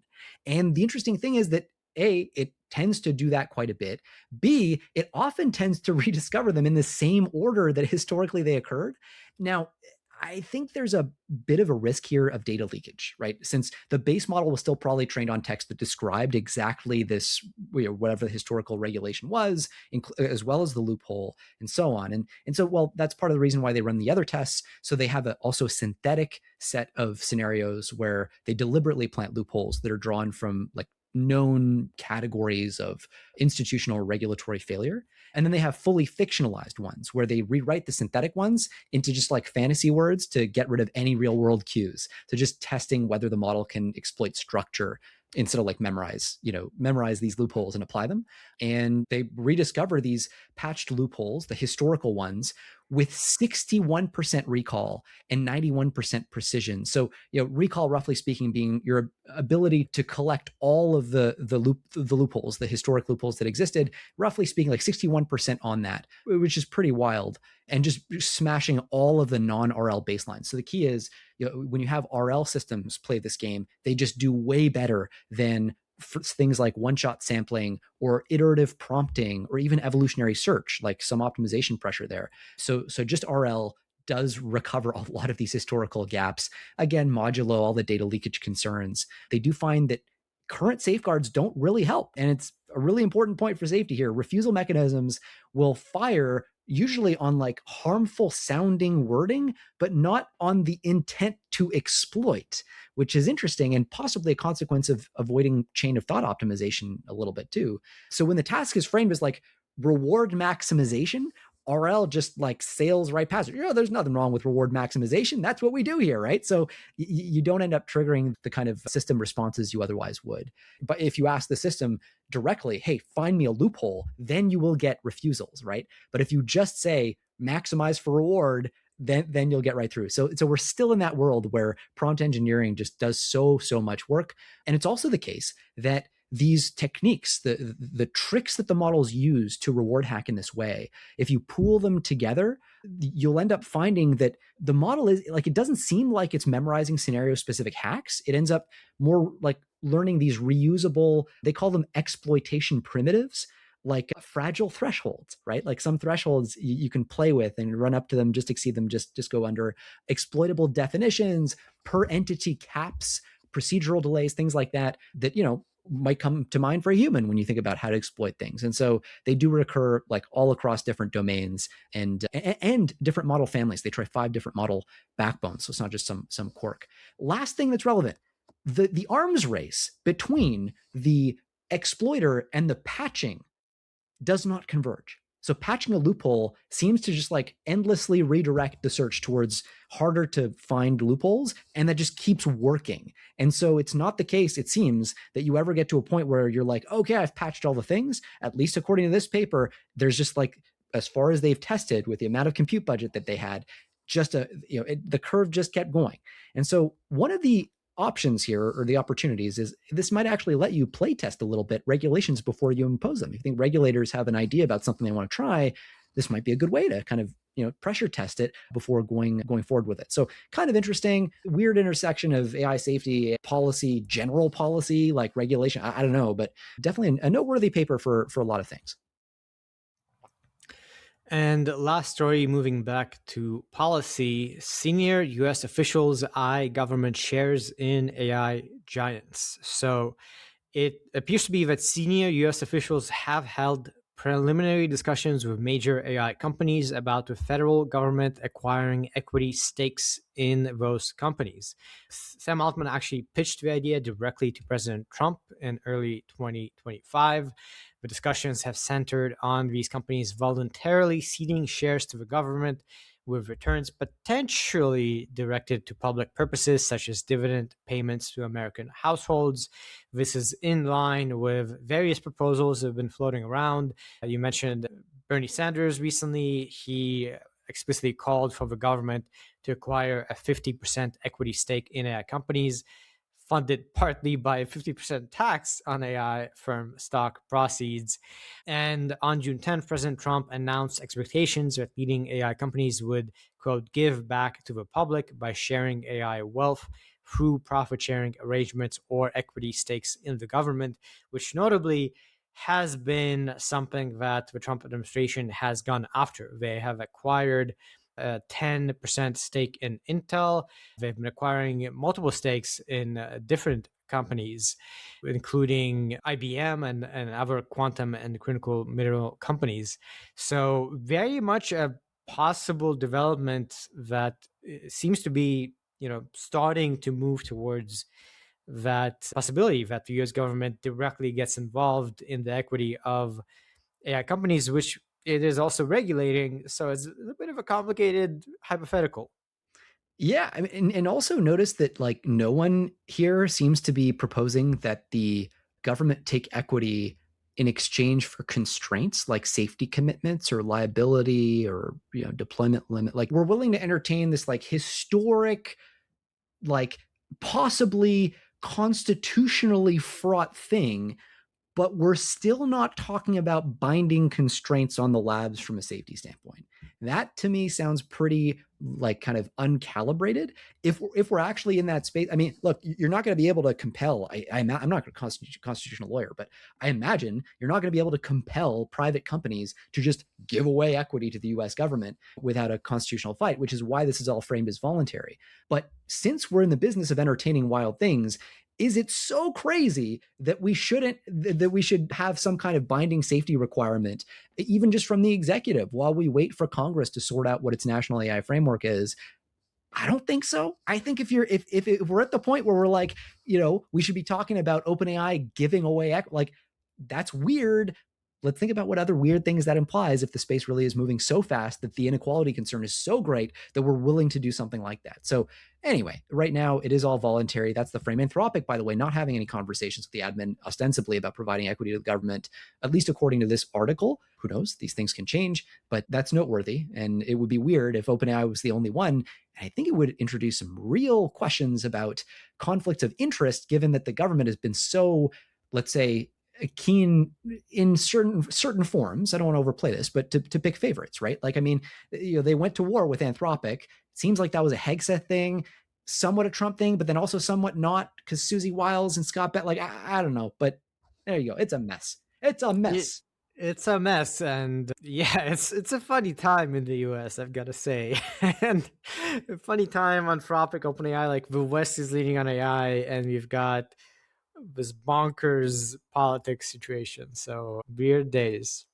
And the interesting thing is that A, it tends to do that quite a bit. B, it often tends to rediscover them in the same order that historically they occurred. Now, I think there's a bit of a risk here of data leakage, right? Since the base model was still probably trained on text that described exactly this, whatever the historical regulation was, as well as the loophole and so on. And so, well, that's part of the reason why they run the other tests. So they have also a synthetic set of scenarios where they deliberately plant loopholes that are drawn from like known categories of institutional or regulatory failure. And then they have fully fictionalized ones where they rewrite the synthetic ones into just like fantasy words to get rid of any real world cues. So just testing whether the model can exploit structure instead of like memorize these loopholes and apply them. And they rediscover these patched loopholes, the historical ones, with 61% recall and 91% precision. So, recall, roughly speaking, being your ability to collect all of the loopholes, the historic loopholes that existed, roughly speaking, like 61% on that, which is pretty wild, and just smashing all of the non-RL baselines. So the key is, when you have RL systems play this game, they just do way better than for things like one-shot sampling or iterative prompting or even evolutionary search, like some optimization pressure there. So just RL does recover a lot of these historical gaps. Again, modulo all the data leakage concerns. They do find that current safeguards don't really help. And it's a really important point for safety here. Refusal mechanisms will fire usually on like harmful sounding wording, but not on the intent to exploit, which is interesting and possibly a consequence of avoiding chain of thought optimization a little bit too. So when the task is framed as like reward maximization, RL just like sails right past it. There's nothing wrong with reward maximization. That's what we do here, right? So you don't end up triggering the kind of system responses you otherwise would. But if you ask the system directly, hey, find me a loophole, then you will get refusals, right? But if you just say maximize for reward, then you'll get right through. So we're still in that world where prompt engineering just does so much work. And it's also the case that these techniques, the tricks that the models use to reward hack in this way, if you pool them together, you'll end up finding that the model is like, it doesn't seem like it's memorizing scenario specific hacks. It ends up more like learning these reusable, they call them exploitation primitives, like fragile thresholds, right? Like some thresholds you can play with and run up to them, just exceed them, just go under. Exploitable definitions, per entity caps, procedural delays, things like that, might come to mind for a human when you think about how to exploit things. And so they do recur like all across different domains and different model families. They try 5 different model backbones. So it's not just some quirk. Last thing that's relevant, the arms race between the exploiter and the patching does not converge. So patching a loophole seems to just like endlessly redirect the search towards harder to find loopholes, and that just keeps working. And so it's not the case, it seems, that you ever get to a point where you're like, okay, I've patched all the things. At least according to this paper, there's just like, as far as they've tested with the amount of compute budget that they had, just the curve just kept going. And so one of the options here, or the opportunities, is this might actually let you play test a little bit regulations before you impose them. If you think regulators have an idea about something they want to try, this might be a good way to kind of pressure test it before going forward with it. So kind of interesting, weird intersection of AI safety policy, general policy, like regulation. I don't know, but definitely a noteworthy paper for a lot of things. And last story, moving back to policy, senior US officials eye government shares in AI giants. So it appears to be that senior US officials have held preliminary discussions with major AI companies about the federal government acquiring equity stakes in those companies. Sam Altman actually pitched the idea directly to President Trump in early 2025. The discussions have centered on these companies voluntarily ceding shares to the government, with returns potentially directed to public purposes such as dividend payments to American households. This is in line with various proposals that have been floating around. You mentioned Bernie Sanders recently. He explicitly called for the government to acquire a 50% equity stake in AI companies, funded partly by a 50% tax on AI firm stock proceeds. And on June 10th, President Trump announced expectations that leading AI companies would, quote, give back to the public by sharing AI wealth through profit-sharing arrangements or equity stakes in the government, which notably has been something that the Trump administration has gone after. They have acquired a 10% stake in Intel. They've been acquiring multiple stakes in different companies, including IBM and other quantum and critical mineral companies. So very much a possible development that seems to be, starting to move towards that possibility that the US government directly gets involved in the equity of AI companies, which it is also regulating. So it's a bit of a complicated hypothetical. Yeah, I mean, and also notice that like no one here seems to be proposing that the government take equity in exchange for constraints like safety commitments or liability or deployment limit. Like we're willing to entertain this like historic, like possibly constitutionally fraught thing, but we're still not talking about binding constraints on the labs from a safety standpoint. That to me sounds pretty like kind of uncalibrated. If we're actually in that space, I mean, look, you're not going to be able to compel. I'm not a constitutional lawyer, but I imagine you're not going to be able to compel private companies to just give away equity to the U.S. government without a constitutional fight, which is why this is all framed as voluntary. But since we're in the business of entertaining wild things, is it so crazy that we should have some kind of binding safety requirement, even just from the executive, while we wait for Congress to sort out what its national AI framework is? I don't think so. I think if we're at the point where we're like, we should be talking about OpenAI giving away, like that's weird. let's think about what other weird things that implies if the space really is moving so fast that the inequality concern is so great that we're willing to do something like that. So anyway, right now it is all voluntary. That's the frame. Anthropic, by the way, not having any conversations with the admin ostensibly about providing equity to the government, at least according to this article. Who knows? These things can change, but that's noteworthy. And it would be weird if OpenAI was the only one. And I think it would introduce some real questions about conflicts of interest, given that the government has been so, let's say, keen in certain forms. I don't want to overplay this, but to pick favorites, right? Like, I mean, they went to war with Anthropic. It seems like that was a Hegseth thing, somewhat a Trump thing, but then also somewhat not, because Susie Wiles and Scott Bett, like, I don't know, but there you go. It's a mess. It's a mess. It's a mess, and yeah, it's a funny time in the US, I've got to say. And a funny time on Anthropic, OpenAI, like the West is leading on AI, and we've got this bonkers politics situation. So weird days.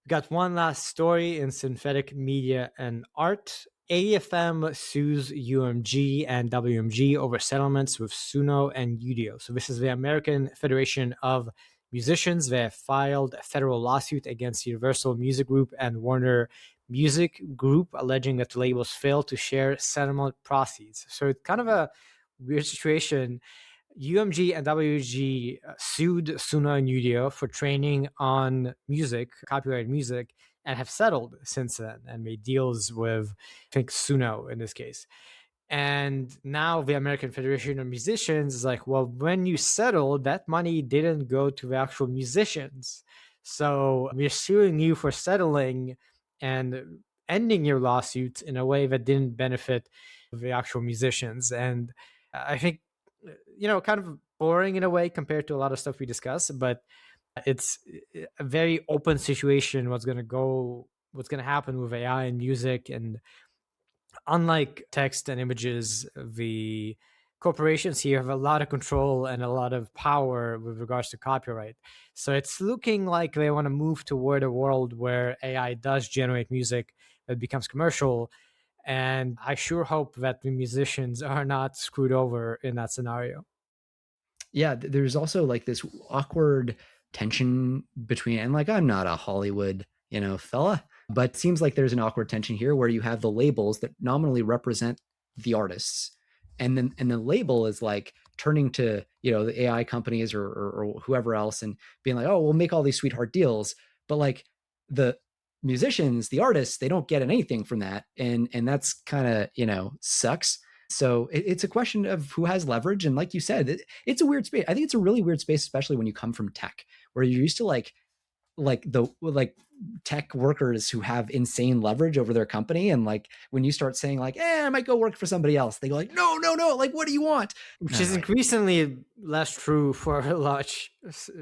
We got one last story in synthetic media and art. AFM sues UMG and WMG over settlements with Suno and Udio. So this is the American Federation of Musicians. They have filed a federal lawsuit against Universal Music Group and Warner Music Group, alleging that the labels failed to share settlement proceeds. So it's kind of a weird situation. UMG and WG sued Suno and Udio for training on music, copyrighted music, and have settled since then and made deals with, I think, Suno in this case. And now the American Federation of Musicians is like, well, when you settled, that money didn't go to the actual musicians. So we're suing you for settling and ending your lawsuits in a way that didn't benefit the actual musicians. And I think, kind of boring in a way compared to a lot of stuff we discuss, but it's a very open situation. What's going to happen with AI and music. And unlike text and images, the corporations here have a lot of control and a lot of power with regards to copyright. So it's looking like they want to move toward a world where AI does generate music that becomes commercial. And I sure hope that the musicians are not screwed over in that scenario. Yeah, there's also like this awkward tension between, and like, I'm not a Hollywood, fella, but it seems like there's an awkward tension here where you have the labels that nominally represent the artists. And then the label is like turning to, the AI companies or whoever else and being like, oh, we'll make all these sweetheart deals. But like the musicians, the artists, they don't get anything from that. And that's kind of, sucks. So it's a question of who has leverage. And like you said, it's a weird space. I think it's a really weird space, especially when you come from tech, where you're used to like tech workers who have insane leverage over their company. And like, when you start saying like, I might go work for somebody else, they go like, no, like, what do you want? Which is increasingly less true for a large.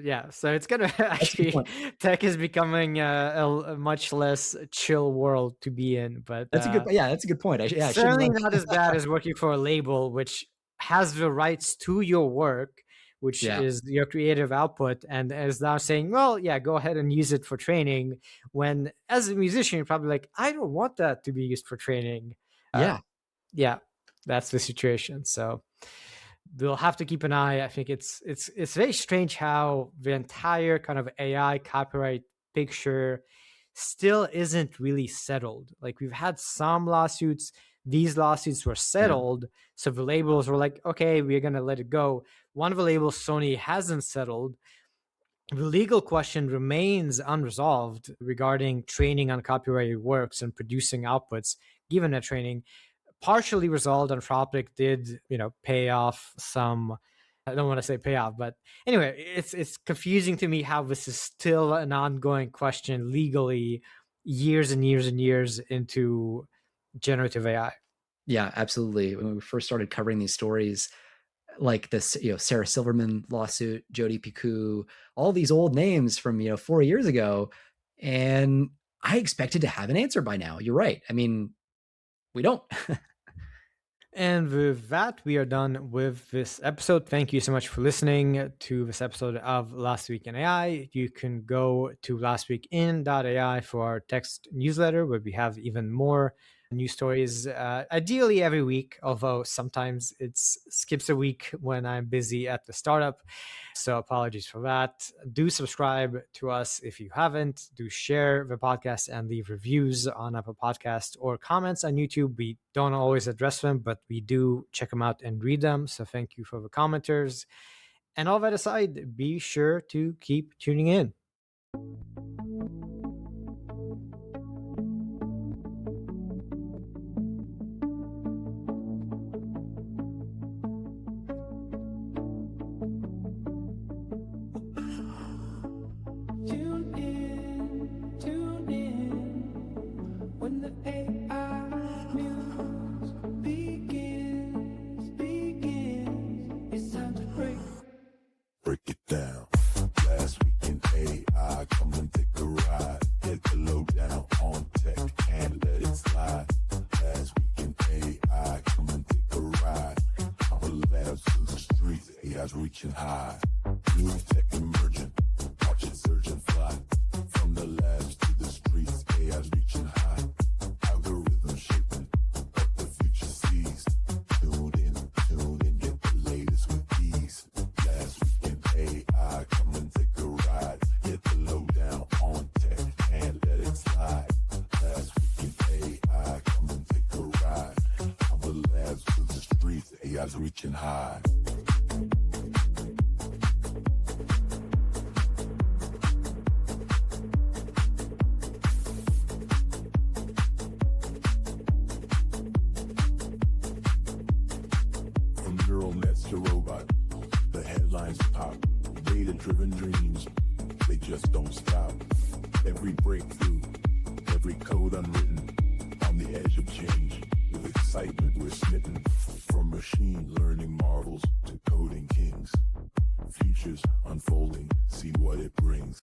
Yeah. So it's going to actually, tech is becoming a much less chill world to be in. But that's a good point. Certainly not as bad as working for a label, which has the rights to your work, which is your creative output, and is now saying, well, yeah, go ahead and use it for training, when as a musician, you're probably like, I don't want that to be used for training. Yeah, that's the situation. So we'll have to keep an eye. I think it's very strange how the entire kind of AI copyright picture still isn't really settled. Like, we've had some lawsuits. These lawsuits were settled. So the labels were like, okay, we're going to let it go. One of the labels, Sony, hasn't settled. The legal question remains unresolved regarding training on copyrighted works and producing outputs given that training. Partially resolved. Anthropic did, pay off some. I don't want to say pay off, but anyway, it's confusing to me how this is still an ongoing question legally, years and years and years into generative AI. Yeah, absolutely. When we first started covering these stories, like this, Sarah Silverman lawsuit, Jodi Picoult, all these old names from, 4 years ago. And I expected to have an answer by now. You're right. I mean, we don't. And with that, we are done with this episode. Thank you so much for listening to this episode of Last Week in AI. You can go to lastweekin.ai for our text newsletter, where we have even more new stories, ideally every week, although sometimes it skips a week when I'm busy at the startup. So apologies for that. Do subscribe to us if you haven't. Do share the podcast and leave reviews on Apple Podcast or comments on YouTube. We don't always address them, but we do check them out and read them. So thank you for the commenters. And all that aside, be sure to keep tuning in. Break it down. Last week in AI, come and take a ride. Get the lowdown on tech and let it slide. Last week in AI, come and take a ride. Our labs to the streets, AI's reaching high. New tech emerging, watch it surge and fly. From the labs to the streets, AI's reaching high. Algorithms shaping what the future sees. Tune in, get the latest with ease. Last week in AI, come and take a ride. Get the lowdown on tech and let it slide. Last week in AI, come and take a ride. Our labs to the streets, AI's reaching high. From neural nets to robot, the headlines pop. Data-driven dreams, they just don't stop. Every breakthrough, every code unwritten, on the edge of change. With excitement we're smitten. From machine learning marvels to coding kings. Futures unfolding, see what it brings.